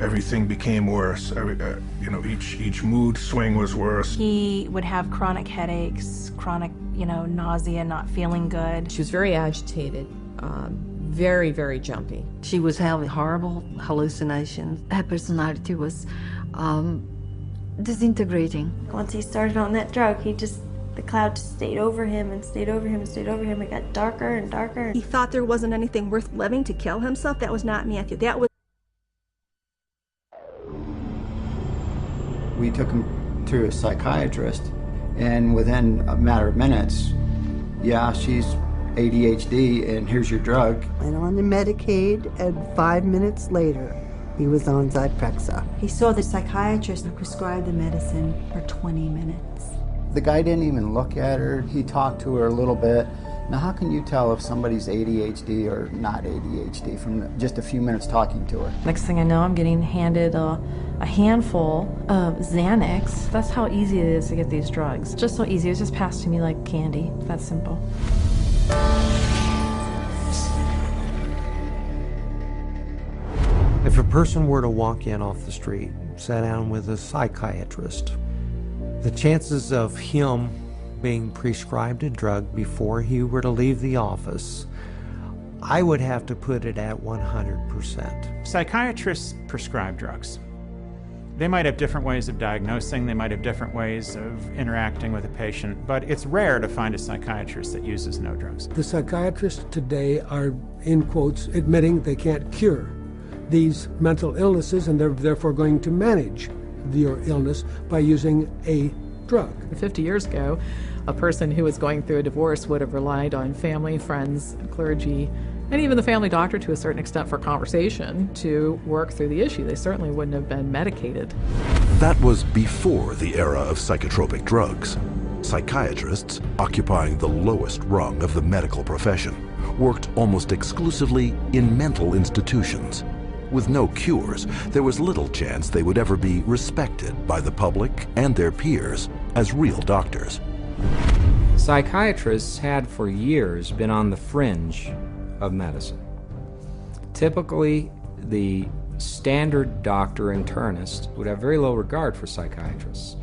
Everything became worse. Each mood swing was worse. He would have chronic headaches, chronic, nausea, not feeling good. She was very agitated, very, very jumpy. She was having horrible hallucinations. Her personality was disintegrating. Once he started on that drug, the cloud just stayed over him and stayed over him and stayed over him. It got darker and darker. He thought there wasn't anything worth living to kill himself. That was not Matthew. That was. We took him to a psychiatrist, and within a matter of minutes, yeah, she's ADHD, and here's your drug. Went on the Medicaid, and 5 minutes later, he was on Zyprexa. He saw the psychiatrist and prescribed the medicine for 20 minutes. The guy didn't even look at her. He talked to her a little bit. Now, how can you tell if somebody's ADHD or not ADHD from just a few minutes talking to her? Next thing I know, I'm getting handed a handful of Xanax. That's how easy it is to get these drugs. Just so easy. It was just passed to me like candy. That simple. If a person were to walk in off the street, sit down with a psychiatrist, the chances of him being prescribed a drug before he were to leave the office, I would have to put it at 100%. Psychiatrists prescribe drugs. They might have different ways of diagnosing, they might have different ways of interacting with a patient, but it's rare to find a psychiatrist that uses no drugs. The psychiatrists today are, in quotes, admitting they can't cure these mental illnesses, and they're therefore going to manage your illness by using a drug. 50 years ago, a person who was going through a divorce would have relied on family, friends, clergy and even the family doctor to a certain extent for conversation to work through the issue. They certainly wouldn't have been medicated. That was before the era of psychotropic drugs. Psychiatrists, occupying the lowest rung of the medical profession, worked almost exclusively in mental institutions. With no cures, there was little chance they would ever be respected by the public and their peers as real doctors. Psychiatrists had for years been on the fringe of medicine. Typically, the standard doctor internist would have very low regard for psychiatrists.